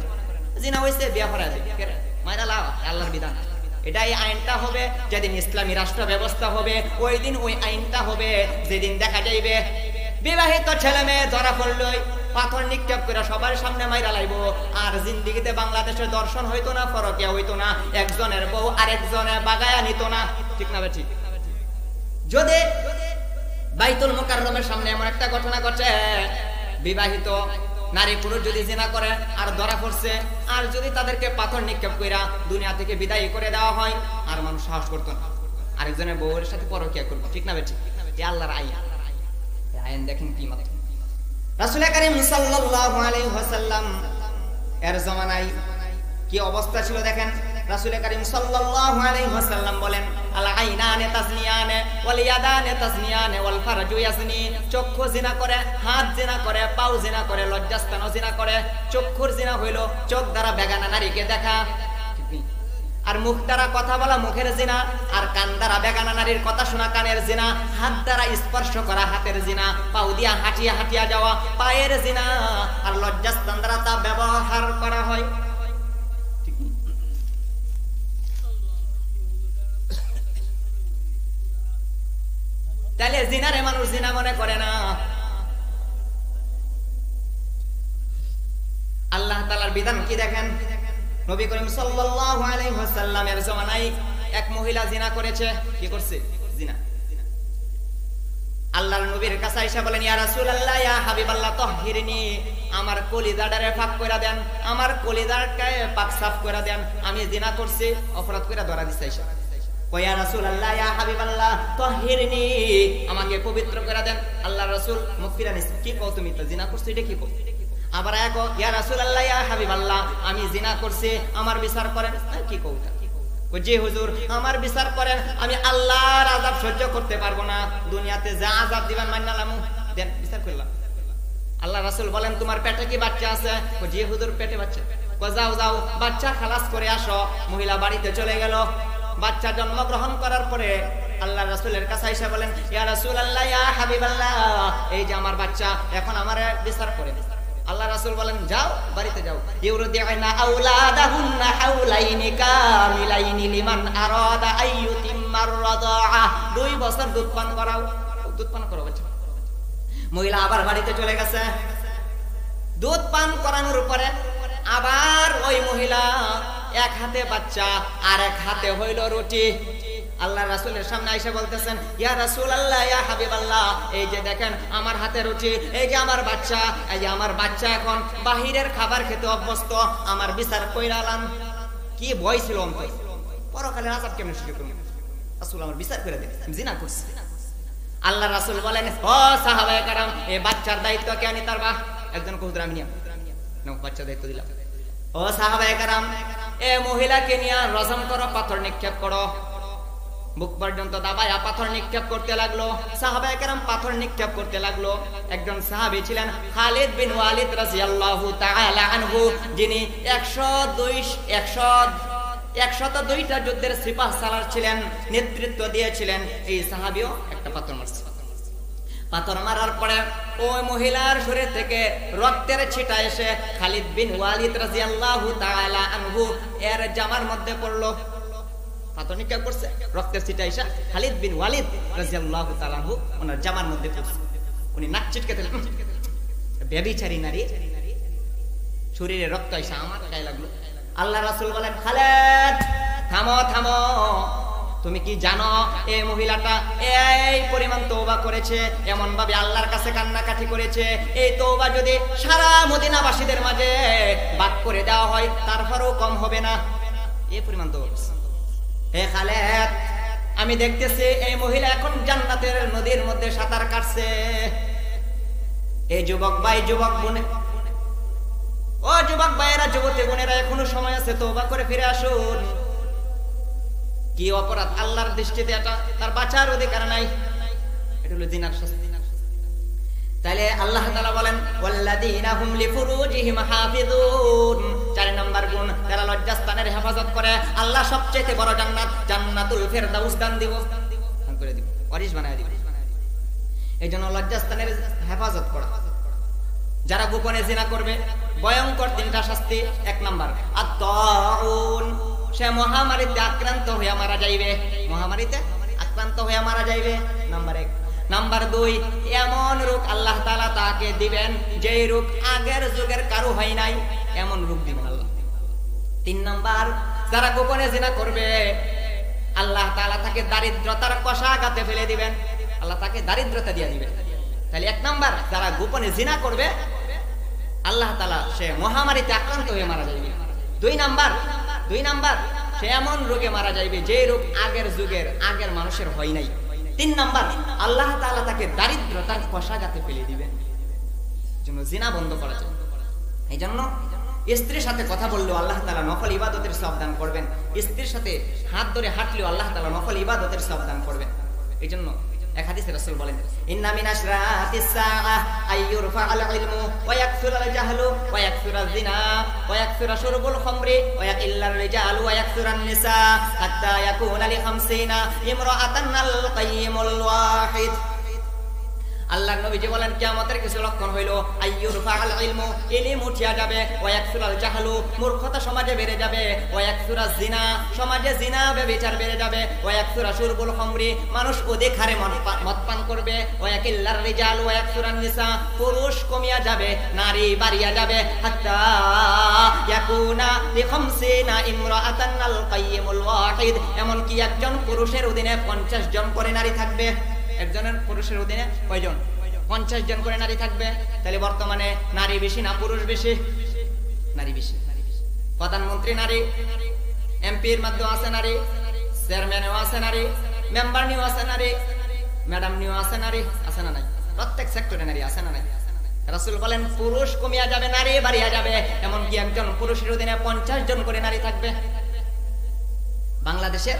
জিনা হইছে বিয়া করা যায়, মাইরা লাও। আল্লাহর বিধান। এটাই আইনটা হবে যেদিন ইসলামী রাষ্ট্র ব্যবস্থা হবে, ওই দিন ওই আইনটা হবে। যেদিন দেখা যাইবে বিবাহিত ছেলে মেয়ে ধরা পড়লই পাথর নিক্ষেপ করে সবার সামনে মাইরা লাইব। আর জিন্দিগিতে বাংলাদেশের দর্শন হইতো না, ফরকিয়া হইতো না, একজনের বউ আরেকজনে বাগায়া নিত না। ঠিক না ঠিক? যদি বাইতুল মুকাররমের সামনে এমন একটা ঘটনা ঘটে, বিবাহিত নারী পুরুষ যদি জিনা করে আর ধরা পড়ছে, আর যদি তাদেরকে পাথর নিক্ষেপ কইরা দুনিয়া থেকে বিদায় করে দেওয়া হয়, আর মানুষ সাহস করতো না আরেকজনের বউয়ের সাথে পরকিয়া করবে। ঠিক না বেঠিক? এই আল্লাহর আইন। আইন দেখেন কি মাত্র। রাসূল কারীম সাল্লাল্লাহু আলাইহি ওয়াসাল্লাম এর জামানায় কি অবস্থা ছিল দেখেন। রাসূল কারীম সাল্লাল্লাহু আলাইহি ওয়াসাল্লাম বলেন, আল আইনানে তাজনিয়ানে ওয়াল ইয়াদানে তাজনিয়ানে ওয়াল ফারজু ইয়াজনি। চক্ষু জিনা করে, হাত জিনা করে, পাও জিনা করে, লজ্জাস্থানও জিনা করে। চক্ষুর জিনা হইল চোখ দ্বারা বেগানা নারীকে দেখা, আর মুখ দ্বারা কথা বলা মুখের জিনা, আর কান দ্বারা বেগানা নারীর কথা শোনা কানের জিনা, হাত দ্বারা স্পর্শ করা হাতের জিনা, পাও দিয়া হাঁটিয়া হাঁটিয়া যাওয়া পায়ের জিনা, আর লজ্জাস্থান দ্বারা তা ব্যবহার করা হয়। তাহলে জিনারে মানুষ জিনা মনে করে না। আল্লাহ তাআলার বিধান কি দেখেন, নবী করিম সাল্লাল্লাহু আলাইহি ওয়াসাল্লামের জামানায় এক মহিলা জিনা করেছে। কি করছে? জিনা। আল্লাহর নবীর কাছে আয়েশা বলেন, ইয়া রাসূলুল্লাহ, ইয়া হাবিবাল্লাহ, তাহহিরনি, আমার কলিজাটারে পাক কইরা দেন, আমার কলিজাটাকে পাক সাফ কইরা দেন, আমি জিনা করছি, অপরাধ কইরা ধরা দিছে। আয়েশা কয়, ইয়া রাসূলুল্লাহ, ইয়া হাবিবাল্লাহ, তাহহিরনি, আমাকে পবিত্র কইরা দেন। আল্লাহর রাসূল মুখ ফিরা নিছে, কি কও তুমি? তো জিনা করছো, এটা কি কও? আবার এক, ইয়া রাসূলুল্লাহ, ইয়া হাবিবাল্লাহ, আমি জিনা করছি, আমার বিচার করেন। কি কও? জি হুজুর, আমার বিচার করেন, আমি আল্লাহর আযাব সহ্য করতে পারবো না, দুনিয়াতে যা আযাব দিবেন মানলাম, দেন বিচার করলাম। আল্লাহ রাসূল বলেন, তোমার পেটে কি বাচ্চা আছে? জি হুজুর, পেটে বাচ্চা। যাও যাও, বাচ্চা খালাস করে আসো। মহিলা বাড়িতে চলে গেল। বাচ্চা জন্মগ্রহণ করার পরে আল্লাহ রাসূলের কাছে আয়েশা বলেন, ইয়া রাসূলুল্লাহ, ইয়া হাবিবাল্লাহ, এই যে আমার বাচ্চা, এখন আমার বিচার করেন। আল্লাহ রাসূল বলেন, যাও, বাড়িতে যাও। ইউরদিউনা আওলাদাহুন্না হাওলাইনি কামিলাইনি লিমান আরাদা আইয়ুতিম্মার রাদাআ, 2 বছর দুধ পান করাও, দুধ পান করাও বাচ্চা। মহিলা আবার বাড়িতে চলে গেছে। দুধ পান করানোর পরে আবার ওই মহিলা এক হাতে বাচ্চা আর এক হাতে হইল রুটি। আল্লাহ রাসূলের সামনে আয়েশা বলতেছেন, ইয়া রাসূলুল্লাহ, ইয়া হাবিবাল্লাহ, এই যে দেখেন আমার হাতে রুটি, এই যে আমার বাচ্চা, এই যে আমার বাচ্চা এখন বাহিরের খাবার খেতে অভ্যস্ত, আমার বিচার কইরালাম। কি ভয় ছিল অন্তর, পরকালের আযাব কেমনে সহ্য করব? রাসূল আমার বিচার করে দেন, আমি জিনা করছি। আল্লাহ রাসূল বলেন, ও সাহাবায়ে কেরাম, এই বাচ্চার দায়িত্ব কে নিতে পারবা? একজন হুজুর, আমি নিলাম, নাও বাচ্চার দায়িত্ব দিলাম। ও সাহাবায়ে কেরাম, এই মহিলাকে নিয়ে রজম করো, পাথর নিক্ষেপ করো। বুক পর্যন্ত দাবায়া পাথর নিক্ষেপ করতে লাগলো। সাহাবায়ে কেরাম পাথর নিক্ষেপ করতে লাগলো। একজন সাহাবী ছিলেন খালিদ বিন ওয়ালিদ রাদিয়াল্লাহু তাআলা আনহু, যিনি 102টা যুদ্ধের সিপাহ সালার ছিলেন, নেতৃত্ব দিয়েছিলেন। এই সাহাবীও একটা পাথর মারছে। পাথর মারার পরে ওই মহিলার শরীর থেকে রক্তের ছিটা এসে খালিদ বিন ওয়ালিদ রাদিয়াল্লাহু তাআলা আনহু এর জামার মধ্যে পড়লো। পাথর নিক্ষেপ করছে, রক্তের ছিটা এসে খালিদ বিন ওয়ালিদ রাদিয়াল্লাহু তাআলা আনহু ওনার জামার মধ্যে পড়ছে। উনি নাক চিটকে দিলেন, ব্যভিচারী নারী, শরীরে রক্ত এসে আমার গায়ে লাগলো। আল্লাহ রাসূল বলেন, খালিদ, থামো থামো, তুমি কি জানো এই মহিলাটা এই পরিমাণ তওবা করেছে, এমন ভাবে আল্লাহর কাছে কান্নাকাটি করেছে, এই তওবা যদি সারা মদিনাবাসীদের মাঝে ভাগ করে দেওয়া হয় তারপরেও কম হবে না, এই পরিমাণ তওবা করেছে। হে খালিদ, আমি দেখতেছি এই মহিলা এখন জান্নাতের নদীর মধ্যে সাঁতার কাটছে। এই যুবক ভাই, যুবক বোন, ও যুবক ভাইয়েরা, যুবতী বোনেরা, এখনো সময় আছে, তওবা করে ফিরে আসুন। কি অপরাধ আল্লাহর দৃষ্টিতে এটা, তার বাঁচার অধিকার নাই, এটা হলো জিনার শাস্তি। তাহলে আল্লাহ তাআলা বলেন, ওয়াল্লাযীনা হুম লিফুরুজিহিম হাফিজুন, 4 নম্বর গুণ, যারা লজ্জাস্থানের হেফাজত করে আল্লাহ সবচেয়ে বড় জান্নাত, জান্নাতুল ফেরদাউস দান দিব, দান করে দিব, ওয়ারিশ বানায় দিব। এইজন্য লজ্জাস্থানের হেফাজত করা। যারা গোপনে জিনা করবে ভয়ঙ্কর 3টা শাস্তি। 1 নম্বর আত-তাউন, সে মহামারীতে আক্রান্ত হয়ে মারা যাইবে, মহামারীতে আক্রান্ত হয়ে মারা যাইবে, নাম্বার 1। নাম্বার 2, এমন রোগ আল্লাহ তাআলা তাকে দিবেন যে রোগ আগের যুগের কারো হয় নাই, এমন রোগ দিবেন আল্লাহ। 3 নাম্বার, যারা গোপনে জিনা করবে আল্লাহ তাআলা তাকে দারিদ্রতার কষাঘাতে ফেলে দিবেন, আল্লাহ তাকে দারিদ্রতা দিয়ে দিবেন। তাহলে 1 নাম্বার, যারা গোপনে জিনা করবে আল্লাহ তাআলা সে মহামারীতে আক্রান্ত হয়ে মারা যাইবে। 2 নাম্বার, সে এমন রোগে মারা যাইবে যে রোগ আগের যুগের আগের মানুষের হয় নাই। 3 নাম্বার, আল্লাহ তাআলা তাকে দারিদ্রতার কষাঘাতে ফেলে দিবেন। জন্য জিনা বন্ধ করা যায়। এই জন্য স্ত্রীর সাথে কথা বললেও আল্লাহ তাআলা নফল ইবাদতের সওয়াব দান করবেন, স্ত্রীর সাথে হাত ধরে হাঁটলেও আল্লাহ তাআলা নফল ইবাদতের সওয়াব দান করবেন। এই জন্য এক হাদিসে রাসূল বলেন, ইন্না মিন আশরাতিস সাআহ আইয়ুরফা'আল ইলমু ওয়া ইয়াকসুরাল জাহলু ওয়া ইয়াকসুরাজ জিনা ওয়া ইয়াকসুরা শুরবুল খামরি ওয়া ইয়াকিল্লার রিজালু ওয়া ইয়াকসুরান নিসা হাত্তা ইয়াকুনা লি 50 ইমরাআতান আল কাইয়িমুল ওয়াহিদ। আল্লাহর নবীজি বলেন কিয়ামতের কিছু লক্ষণ হইলো আইয়ুরফা'আল ইলমু, ইলম উঠিয়া যাবে, ওয়া ইয়াকসুরাল জাহলু, মূর্খতা সমাজে বেড়ে যাবে, ওয়া ইয়াকসুরাজ জিনা, সমাজে জিনা ব্যভিচার বেড়ে যাবে, ওয়া ইয়াকসুরা শুরবুল খামরি, মানুষ অধিক হারে মদ পান করবে, ওয়া ইয়াকিল্লার রিজাল ওয়া ইয়াকসুরান নিসা, পুরুষ কমিয়া যাবে, নারী বাড়িয়া যাবে, হাত্তা ইয়াকুনা লি 50 ইমরাআতান আল কাইয়িমুল ওয়াহিদ, এমন কি একজন পুরুষের অধীনে 50 জন করে নারী থাকবে। একজনের পুরুষের অধীনে কয়জন? 50 জন করে নারী থাকবে। তাহলে বর্তমানে নারী বেশি না পুরুষ বেশি? নারী বেশি। প্রধানমন্ত্রী নারী, এমপির মধ্যে আছে নারী, চেয়ারম্যানও আছে নারী, মেম্বার নিও আছে নারী, ম্যাডাম নিও আছে নারী, আছে না নাই? প্রত্যেক সেক্টরে নারী আছে না নাই? রাসূল বলেন পুরুষ কমিয়া যাবে, নারী বাড়িয়া যাবে, এমনকি একজন পুরুষের অধীনে 50 জন করে নারী থাকবে। বাংলাদেশের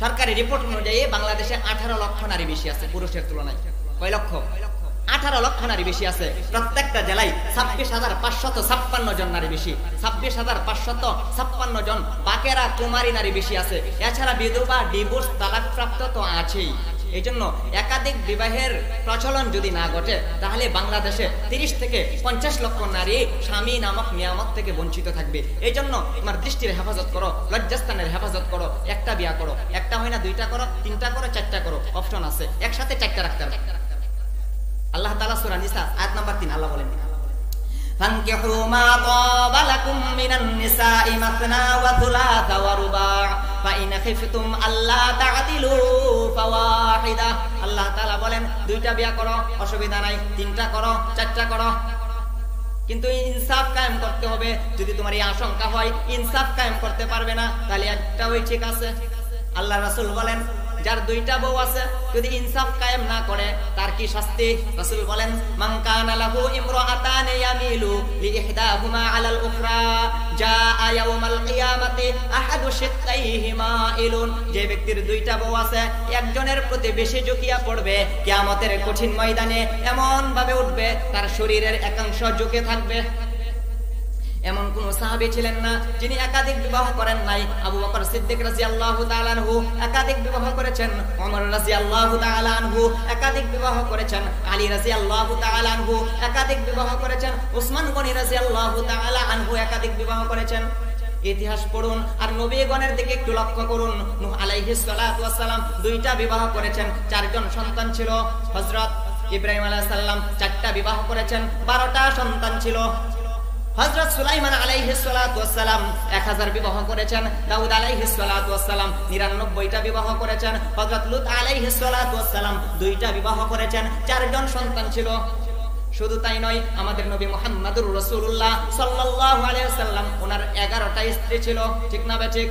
সরকারি রিপোর্ট অনুযায়ী বাংলাদেশে 18 লক্ষ নারী বেশি আছে পুরুষের তুলনায়। কয় লক্ষ? 18 লক্ষ নারী বেশি আছে। প্রত্যেকটা জেলায় 26,556 জন নারী বেশি, 26,556 জন বাকেরা কুমারী নারী বেশি আছে। এছাড়া বিধবা, ডিভোর্স, তালাক প্রাপ্ত তো আছেই। এই জন্য একাধিক বিবাহের প্রচলন যদি না ঘটে তাহলে বাংলাদেশে 30 থেকে 50 লক্ষ নারী স্বামী নামক নিয়ামত থেকে বঞ্চিত থাকবে। এই জন্য তোমার দৃষ্টির হেফাজত করো, লজ্জাস্থানের হেফাজত করো, একটা বিয়া করো, একটা হয় না 2টা করো, 3টা করো, 4টা করো, অপশন আছে, একসাথে 4টা রাখতে হবে। আল্লাহ তাআলা সূরা নিসা আয়াত নাম্বার 3 আল্লাহ বলেন, ফানকিহু মা তাবা লাকুম মিনান নিসাই মাসনা ওয়া থুলাথা ওয়া রুবা' ফাইন খিফতুম আল্লা তা'দিলু ফাওয়াহিদা। আল্লাহ তাআলা বলেন 2টা বিয়া করো, অসুবিধা নাই, 3টা করো, 4টা করো, কিন্তু ইনসাফ কায়েম করতে হবে। যদি তোমার এই আশঙ্কা হয় ইনসাফ কায়েম করতে পারবে না তাহলে একটা ওই ঠিক আছে। আল্লাহ রাসূল বলেন যার 2টা বউ আছে যদি ইনসাফ কায়েম না করে তার কি শাস্তি? রাসূল বলেন মান কানা লাহু ইমরাআতান ইয়ামিলু লিইহদাহুমা আলাল উখরা জাআ ইয়াউমাল কিয়ামাতি আহাদু শিক্কাইহিমা ইলুন। যে ব্যক্তির 2টা বউ আছে একজনের প্রতি বেশি ঝুঁকিয়া পড়বে, কিয়ামতের কঠিন ময়দানে এমন ভাবে উঠবে তার শরীরের একাংশ ঝুঁকে থাকবে। এমন কোন সাহাবী ছিলেন না যিনি একাধিক বিবাহ করেন নাই। আবু বকর সিদ্দিক রাদিয়াল্লাহু তাআলা আনহু একাধিক বিবাহ করেছেন, ওমর রাদিয়াল্লাহু তাআলা আনহু একাধিক বিবাহ করেছেন, আলী রাদিয়াল্লাহু তাআলা আনহু একাধিক বিবাহ করেছেন, উসমান গনি রাদিয়াল্লাহু তাআলা আনহু একাধিক বিবাহ করেছেন। ইতিহাস পড়ুন আর নবীগণের দিকে একটু লক্ষ্য করুন। নূহ আলাইহিস সালাতু ওয়াস সালাম 2টা বিবাহ করেছেন, 4 জন সন্তান ছিল। হযরত ইব্রাহিম আলাইহিস সালাম 4টা বিবাহ করেছেন, 12টা সন্তান ছিল। হযরত সুলাইমান আলাইহিস সালাতু ওয়াস সালাম 1000 বিবাহ করেছেন। দাউদ আলাইহিস সালাতু ওয়াস সালাম 99টা বিবাহ করেছেন। হযরত লূত আলাইহিস সালাতু ওয়াস সালাম 2টা বিবাহ করেছেন, 4 জন সন্তান ছিল। শুধু তাই নয়, আমাদের নবী মুহাম্মদুর রাসূলুল্লাহ সাল্লাল্লাহু আলাইহি ওয়াসাল্লাম ওনার 11টা স্ত্রী ছিল, ঠিক না বেঠিক?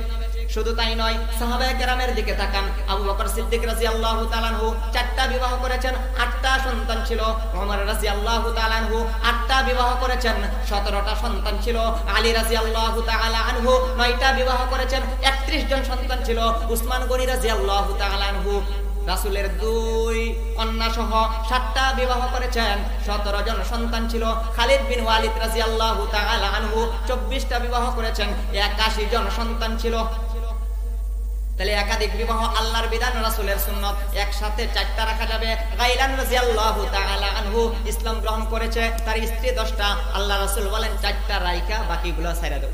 শুধু তাই নয়, সাহাবায়ে কেরামের দিকে তাকান। আবু বকর সিদ্দিক রাদিয়াল্লাহু তাআলা আনহু 4টা বিবাহ করেছেন, 8টা সন্তান ছিল। ওমর রাদিয়াল্লাহু তাআলা আনহু 8টা বিবাহ করেছেন, 17টা সন্তান ছিল। আলী রাদিয়াল্লাহু তাআলা আনহু 9টা বিবাহ করেছেন, 31 জন সন্তান ছিল। উসমান গনি রাদিয়াল্লাহু তাআলা আনহু রাসূলের 2 কন্যা সহ 7টা বিবাহ করেছেন, 17 জন সন্তান ছিল। খালিদ বিন ওয়ালিদ রাদিয়াল্লাহু তাআলা আনহু 24টা বিবাহ করেছেন, 81 জন সন্তান ছিল। তাহলে একাধিক বিবাহ আল্লাহর বিধান, রাসূলের সুন্নাত, একসাথে 4টা রাখা যাবে। গাইলান রাদিয়াল্লাহু তাআলা আনহু ইসলাম গ্রহণ করেছে, তার স্ত্রী 10টা। আল্লাহ রাসূল বলেন 4টা রাইখা বাকিগুলো ছাইরা দাও,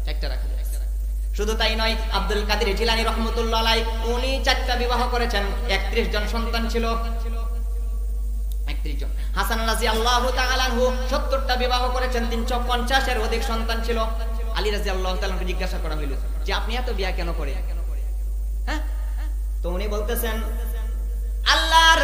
4টা রাখা। শুধু তাই নয়, আব্দুল কাদের জিলানী রাহমাতুল্লাহ আলাইহি উনি 4টা বিবাহ করেছেন, 31 জন সন্তান ছিল। 31 জন। হাসান রাদিয়াল্লাহু তাআলা আনহু 70টা বিবাহ করেছেন, 350 এর অধিক সন্তান ছিল। আলী রাদিয়াল্লাহু তাআলা আনহু জিজ্ঞাসা করা হইল যে আপনি এত বিয়া কেন করেন? হ্যাঁ, তো উনি বলতেছেন আল্লাহর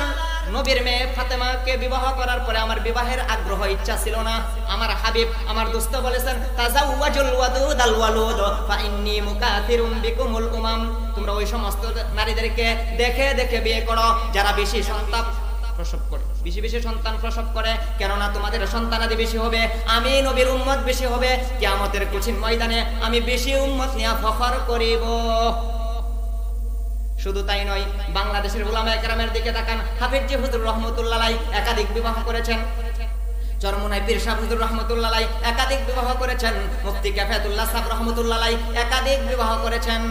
নবীর মেয়ে ফাতেমাকে বিবাহ করার পরে আমার বিবাহের আগ্রহ ইচ্ছা ছিল না। আমার হাবিব, আমার দোস্ত বলেছেন তাজাওয়াজুল ওয়াদুদ আল ওয়ালুদ ফা ইন্নী মুকাথিরুম বিকুমুল উমাম। তোমরা ওই সমস্ত নারীদেরকে দেখে দেখে বিয়ে করো যারা বেশি সন্তান প্রসব করে, বেশি বেশি সন্তান প্রসব করে, কেননা তোমাদের সন্তানাদি বেশি হবে, আমি নবীর উম্মত বেশি হবে। কিয়ামতের কঠিন ময়দানে আমি বেশি উম্মত নিয়ে ফখর করিব। শুধু তাই নয়, বাংলাদেশের উলামায়ে কেরামের দিকে তাকান, হাফেজ হুজুর রহমাতুল্লাহ আলাইহি একাধিক বিবাহ করেছেন। চরমোনাই পীর সাহেব হুজুর রহমাতুল্লাহ আলাইহি একাধিক বিবাহ করেছেন। মুফতি কাফায়েতুল্লাহ সাহেব রহমাতুল্লাহ আলাইহি একাধিক বিবাহ করেছেন।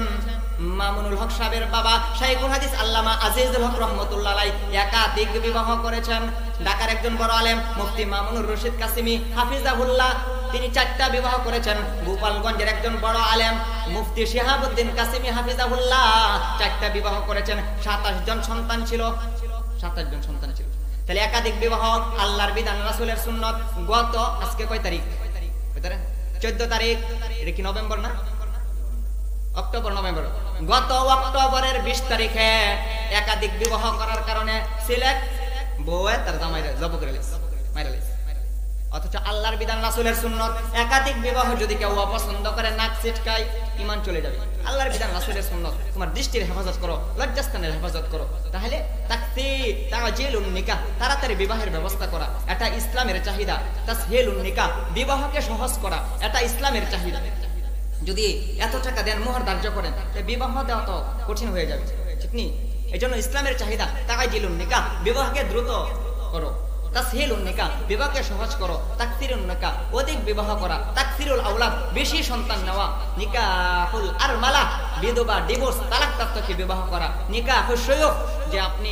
মামুনুল হক সাহেবের বাবা শাইখুল হাদিস আল্লামা আজিজুল হক রহমাতুল্লাহ আলাইহি একাধিক বিবাহ করেছেন। ঢাকার একজন বড় আলেম মুফতি মামুনুর রশিদ কাসিমি হাফিজাহুল্লাহ, তিনি 4টা বিবাহ করেছেন। গোপালগঞ্জের একজন বড় আলেম মুফতি শিহাবউদ্দিন কাসিমি হাফিজাহুল্লাহ 4টা বিবাহ করেছেন। 27 জন সন্তান ছিল, 27 জন সন্তান ছিল। তাহলে একাধিক বিবাহ আল্লাহর বিধান, রাসূলের সুন্নাত। গত আজকে কয় তারিখ? 14 তারিখ। এটা কি নভেম্বর না অক্টোবর? নভেম্বর। গত অক্টোবরের 20 তারিখে একাধিক বিবাহ করার কারণে সিলেট বউয়ে তার জামাইরে জব করে মাইরা লাইছে। অথচ আল্লাহর বিধান, রাসূলের সুন্নাত, একাধিক বিবাহ যদি কেউ অপছন্দ করে, নাক ছিটকায়, ঈমান চলে যাবে। আল্লাহর বিধান, রাসূলের সুন্নাত, তোমার দৃষ্টির হেফাজত করো, লজ্জাস্থানের হেফাজত করো। তাহলে তাজিলুন নিকাহ, তাড়াতাড়ি বিবাহের ব্যবস্থা করা, এটা ইসলামের চাহিদা। তাসহিলুন নিকাহ, বিবাহকে সহজ করা, এটা ইসলামের চাহিদা। যদি এত টাকা দেন, মোহর ধার্য করেন, বিবাহ দেওয়া তো কঠিন হয়ে যাবে, ঠিক নেই? এই জন্য ইসলামের চাহিদা তাজিলুন নিকাহ, বিবাহকে দ্রুত করো। তাসহিলুন নিকাহ, বিবাহকে সহজ করো। তাকসিরুন নিকাহ, অধিক বিবাহ করা। তাকসিরুল আওলাদ, বেশি সন্তান নেওয়া। নিকাহুল আরমালা, বিধবা, ডিভোর্স, তালাকপ্রাপ্তকে বিবাহ করা। নিকাহুশ শায়খ, যে আপনি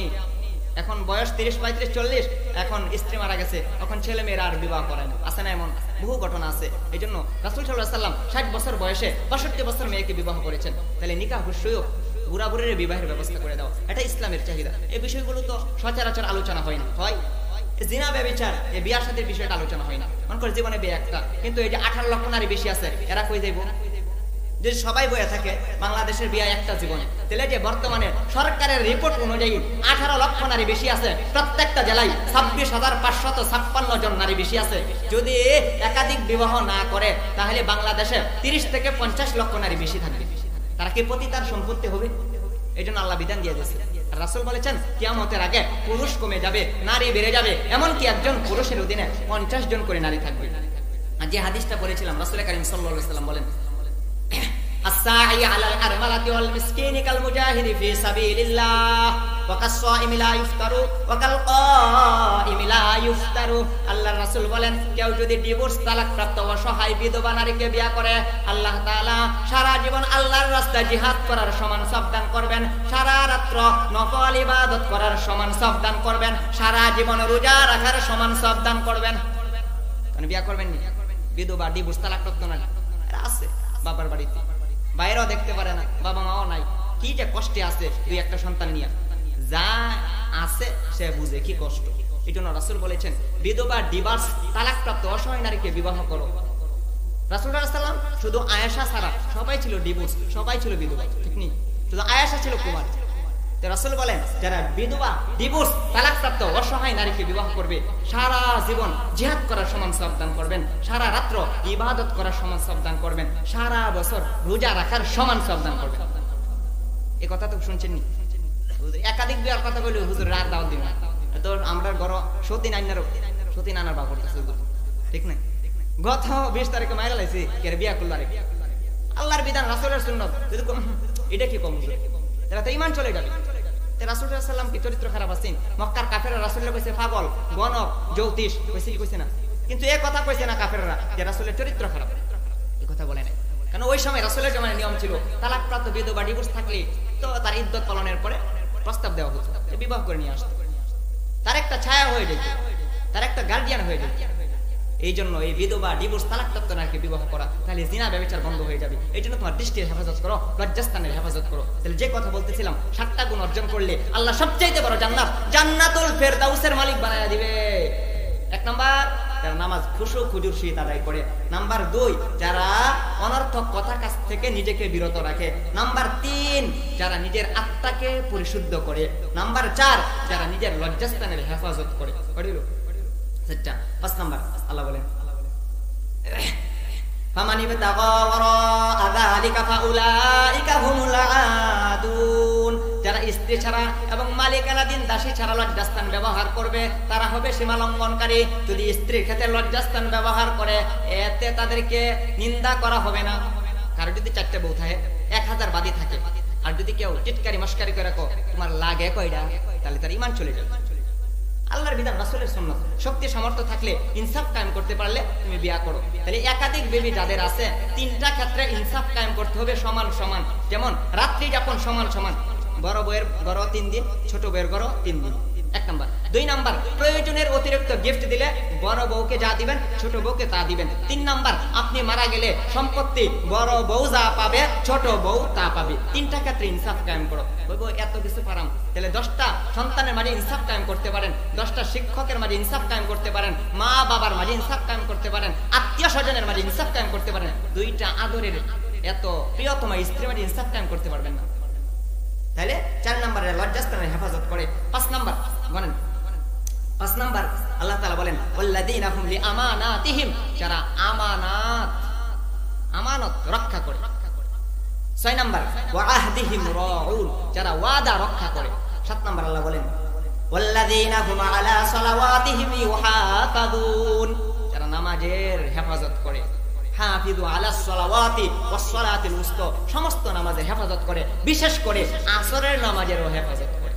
এখন বয়স 30, 35, 40, এখন স্ত্রী মারা গেছে, এখন ছেলে মেয়েরা আর বিবাহ করেন, আছে না? এমন বহু ঘটনা আছে। এই জন্য রাসূল সাল্লাল্লাহু আলাইহি ওয়াসাল্লাম 60 বছর বয়সে 62 বছর মেয়েকে বিবাহ করেছেন। তাহলে নিকাহুশ শায়খ, বুড়া বুড়ির বিবাহের ব্যবস্থা করে দাও, এটা ইসলামের চাহিদা। এই বিষয়গুলো তো সচরাচর আলোচনা হয় না। হয় জিনা, ব্যভিচার, এই বিয়ার সাথে বিষয়টা আলোচনা হয় না। মনে করে জীবনে বিয়ে একটা, কিন্তু এই যে 18 লক্ষ নারী বেশি আছে, এরা কই যাইব? যদি সবাই বয়ে থাকে বাংলাদেশের বিয়ে একটা জীবনে, তাহলে যে বর্তমানে সরকারের রিপোর্ট অনুযায়ী 18 লক্ষ নারী বেশি আছে, প্রত্যেকটা জেলায় 26,556 জন নারী বেশি আছে। যদি একাধিক বিবাহ না করে, তাহলে বাংলাদেশে 30 থেকে 50 লক্ষ নারী বেশি থাকবে। তারা কি পতিতার সম্পত্তি হবে? এই জন্য আল্লাহ বিধান দিয়ে দিয়েছে। রাসূল বলেছেন, কিয়ামতের আগে পুরুষ কমে যাবে, নারী বেড়ে যাবে, এমনকি একজন পুরুষের অধীনে 50 জন করে নারী থাকবে। আর যে হাদিসটা বলেছিলাম, রাসূল কারীম সাল্লাল্লাহু আলাইহি ওয়াসাল্লাম বলেন, as-sa'i 'ala al-armalati wal miskini kal mujahidi fi sabilillah wa kas-sa'imi la yuftaru wa kal qa'imi la yuftaru। আল্লাহর রাসূল বলেন, কেউ যদি ডিভোর্স, তালাক প্রাপ্ত অসহায় বিধবা নারীকে বিয়ে করে, আল্লাহ তাআলা সারা জীবন আল্লাহর রাস্তায় জিহাদ করার সমান সওয়াব দান করবেন, সারা রাত্র নফল ইবাদত করার সমান সওয়াব দান করবেন, সারা জীবন রোজা রাখার সমান সওয়াব দান করবেন। কেন বিয়ে করবেন না? বিধবা, ডিভোর্স, তালাক প্রাপ্ত নারী এরা আছে বাবার বাড়িতে, বাইরেও দেখতে পারে না, বাবা মাও নাই, কি যে কষ্টে আছে 2-1টা সন্তান নিয়ে। যা আছে সে বুঝে কি কষ্ট। এই জন্য রাসূল বলেছেন, বিধবা, ডিভোর্স, তালাকপ্রাপ্ত অসহায় নারীকে বিবাহ করো। রাসূল সাল্লাল্লাহু আলাইহি ওয়াসাল্লাম শুধু আয়েশা ছাড়া সবাই ছিল ডিভোর্স, সবাই ছিল বিধবা, ঠিক নেই? শুধু আয়েশা ছিল কুমারী। তো রাসূল বলেন, যারা বিধবা, ডিভোর্স, তালাকপ্রাপ্ত অসহায় নারীকে বিবাহ করবে, সারা জীবন জিহাদ করার সমান সওয়াব দান করবেন, সারা রাত্র ইবাদত করার সমান সওয়াব দান করবেন, সারা বছর রোজা রাখার সমান সওয়াব দান করবেন। এই কথা তো শুনছেন নি? একাধিক বিয়ার কথা বলে হুজুর আর দাওয়াত দিবেন না, তো আমরা গরো সতীন আনার বা করতেছে হুজুর, ঠিক না? গত 20 তারিখে মাইরা লাইছি কে বিয়া করল, আরে আল্লাহর বিধান, রাসূলের সুন্নাত, যদি এটা কি কম হুজুর? তারা তো ঈমান চলে যাবে। রাসূল সাল্লাল্লাহু আলাইহি ওয়াসাল্লাম কি চরিত্র খারাপ আছেন? মক্কার কাফেররা রাসূলের কইছে পাগল, গণক, জ্যোতিষ, কইছে না? কিন্তু এই কথা কইছে না কাফেররা যে রাসূলের চরিত্র খারাপ, এই কথা বলে নাই। কারণ ওই সময় রাসূলের জামানায় নিয়ম ছিল, তালাকপ্রাপ্ত বিধবা, ডিভোর্স থাকলে তো তার ইদ্যত পালনের পরে প্রস্তাব দেওয়া হতো, বিবাহ করে নিয়ে আসতো, তার একটা ছায়া হয়ে যেত, তার একটা গার্ডিয়ান হয়ে যেত। এই জন্য এই বিধবা, ডিভোর্স, তালাকপ্রাপ্ত নারীকে বিবাহ করা, তাহলে জিনা, ব্যভিচার বন্ধ হয়ে যাবে। এই জন্য তোমার দৃষ্টির হেফাজত করো, লজ্জাস্থানের হেফাজত করো। তাহলে যে কথা বলতেছিলাম, 7টা গুণ অর্জন করলে আল্লাহ সবচাইতে বড় জান্নাত, জান্নাতুল ফেরদাউসের মালিক বানায়া দিবে। 1 নাম্বার, যারা নামাজ খুশু খুজুর সহিত আদায় করে। নাম্বার 2, যারা অনর্থক কথা কাজ থেকে নিজেকে বিরত রাখে। নাম্বার 3, যারা নিজের আত্মাকে পরিশুদ্ধ করে। নাম্বার 4, যারা নিজের লজ্জাস্থানের হেফাজত করে। 5 নাম্বার আল্লাহ বলেন, ফামান ইবতাগা ওয়ারাআ যালিকা ফাউলাইকা হুমুল আদুন। যারা স্ত্রী ছাড়া এবং মালিকানাধীন দাসী ছাড়া লজ্জাস্থান ব্যবহার করবে, তারা হবে সীমা লঙ্ঘনকারী। যদি স্ত্রীর ক্ষেত্রে লজ্জাস্থান ব্যবহার করে, এতে তাদেরকে নিন্দা করা হবে না। কারো যদি 4টে বউ থাকে, 1000 বাদী থাকে, আর যদি কেউ টিটকারি মস্কারি করে রাখো তোমার লাগে কয়টা, তাহলে তার ঈমান চলে যাবে। আল্লাহর বিধান, রাসূলের সুন্নাত, শক্তি সামর্থ্য থাকলে ইনসাফ কায়েম করতে পারলে তুমি বিয়া করো। তাহলে একাধিক বেবি যাদের আছে, তিনটা ক্ষেত্রে ইনসাফ কায়েম করতে হবে সমান সমান। যেমন রাত্রি যাপন সমান সমান, বড় বউয়ের ঘর 3 দিন, ছোট বউয়ের ঘর 3 দিন, 1 নাম্বার। 2 নাম্বার, প্রয়োজনের অতিরিক্ত গিফট দিলে বড় বউকে যা দিবেন ছোট বউকে তা দিবেন। 3 নাম্বার, আপনি মারা গেলে সম্পত্তি বড় বউ যা পাবে ছোট বউ তা পাবে। 3টা ক্ষেত্রে ইনসাফ কায়েম করো। বলবো এত কিছু পারাম, তাহলে 10টা সন্তানের মাঝে ইনসাফ কায়েম করতে পারেন, 10টা শিক্ষকের মাঝে ইনসাফ কায়েম করতে পারেন, মা বাবার মাঝে ইনসাফ কায়েম করতে পারেন, আত্মীয় স্বজনের মাঝে ইনসাফ কায়েম করতে পারেন। 2টা আদরের এত প্রিয়তমা স্ত্রীর মাঝে ইনসাফ কায়েম করতে পারবেন না। তাহলে 4 নম্বরে লজ্জাস্থানের হেফাজত করে। 5 নাম্বার বলেন, 5 নাম্বার আল্লাহ তাআলা বলেন ওয়াল্লাযীনা হুম লিআমানাতিহিম, যারা আমানত রক্ষা করে। 6 নাম্বার ওয়া আহদিহিম রাউন, যারা ওয়াদা রক্ষা করে। 7 নাম্বার আল্লাহ বলেন ওয়াল্লাযীনা হুম আলা সালাওয়াতিহিম ইউহাফাযুন, যারা নামাজের হেফাজত করে। হাফিযু আলাস সালাওয়াতি ওয়াস সালাতিল উসতা, সমস্ত নামাজের হেফাজত করে, বিশেষ করে আসরের নামাজেরও হেফাজত করে।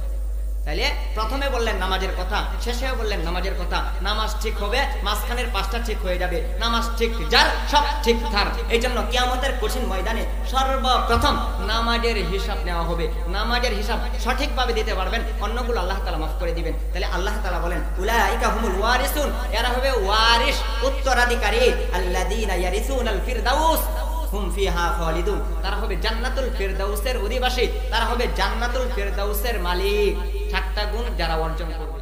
তাহলে প্রথমে বললেন নামাজের কথা, শেষেও বললেন নামাজের কথা। নামাজ ঠিক হবে, মাঝখানের 5টা ঠিক হয়ে যাবে। নামাজ ঠিক যার সব ঠিক তার। এই জন্য কিয়ামতের কঠিন ময়দানে সর্বপ্রথম নামাজের হিসাব নেওয়া হবে। নামাজের হিসাব সঠিকভাবে দিতে পারবেন, অন্যগুলো আল্লাহ তাআলা মাফ করে দিবেন। তাহলে আল্লাহ তাআলা বলেন উলাইকা হুমুল ওয়ারিসুন, এরা হবে ওয়ারিস, উত্তরাধিকারী। আল্লাযীনা ইয়ারিসুনাল ফিরদাউস হুম ফিহা খালিদুন, তারা হবে জান্নাতুল ফিরদাউসের অধিবাসী, তারা হবে জান্নাতুল ফিরদাউসের মালিক। 7টা গুণ যারা অর্জন করবে।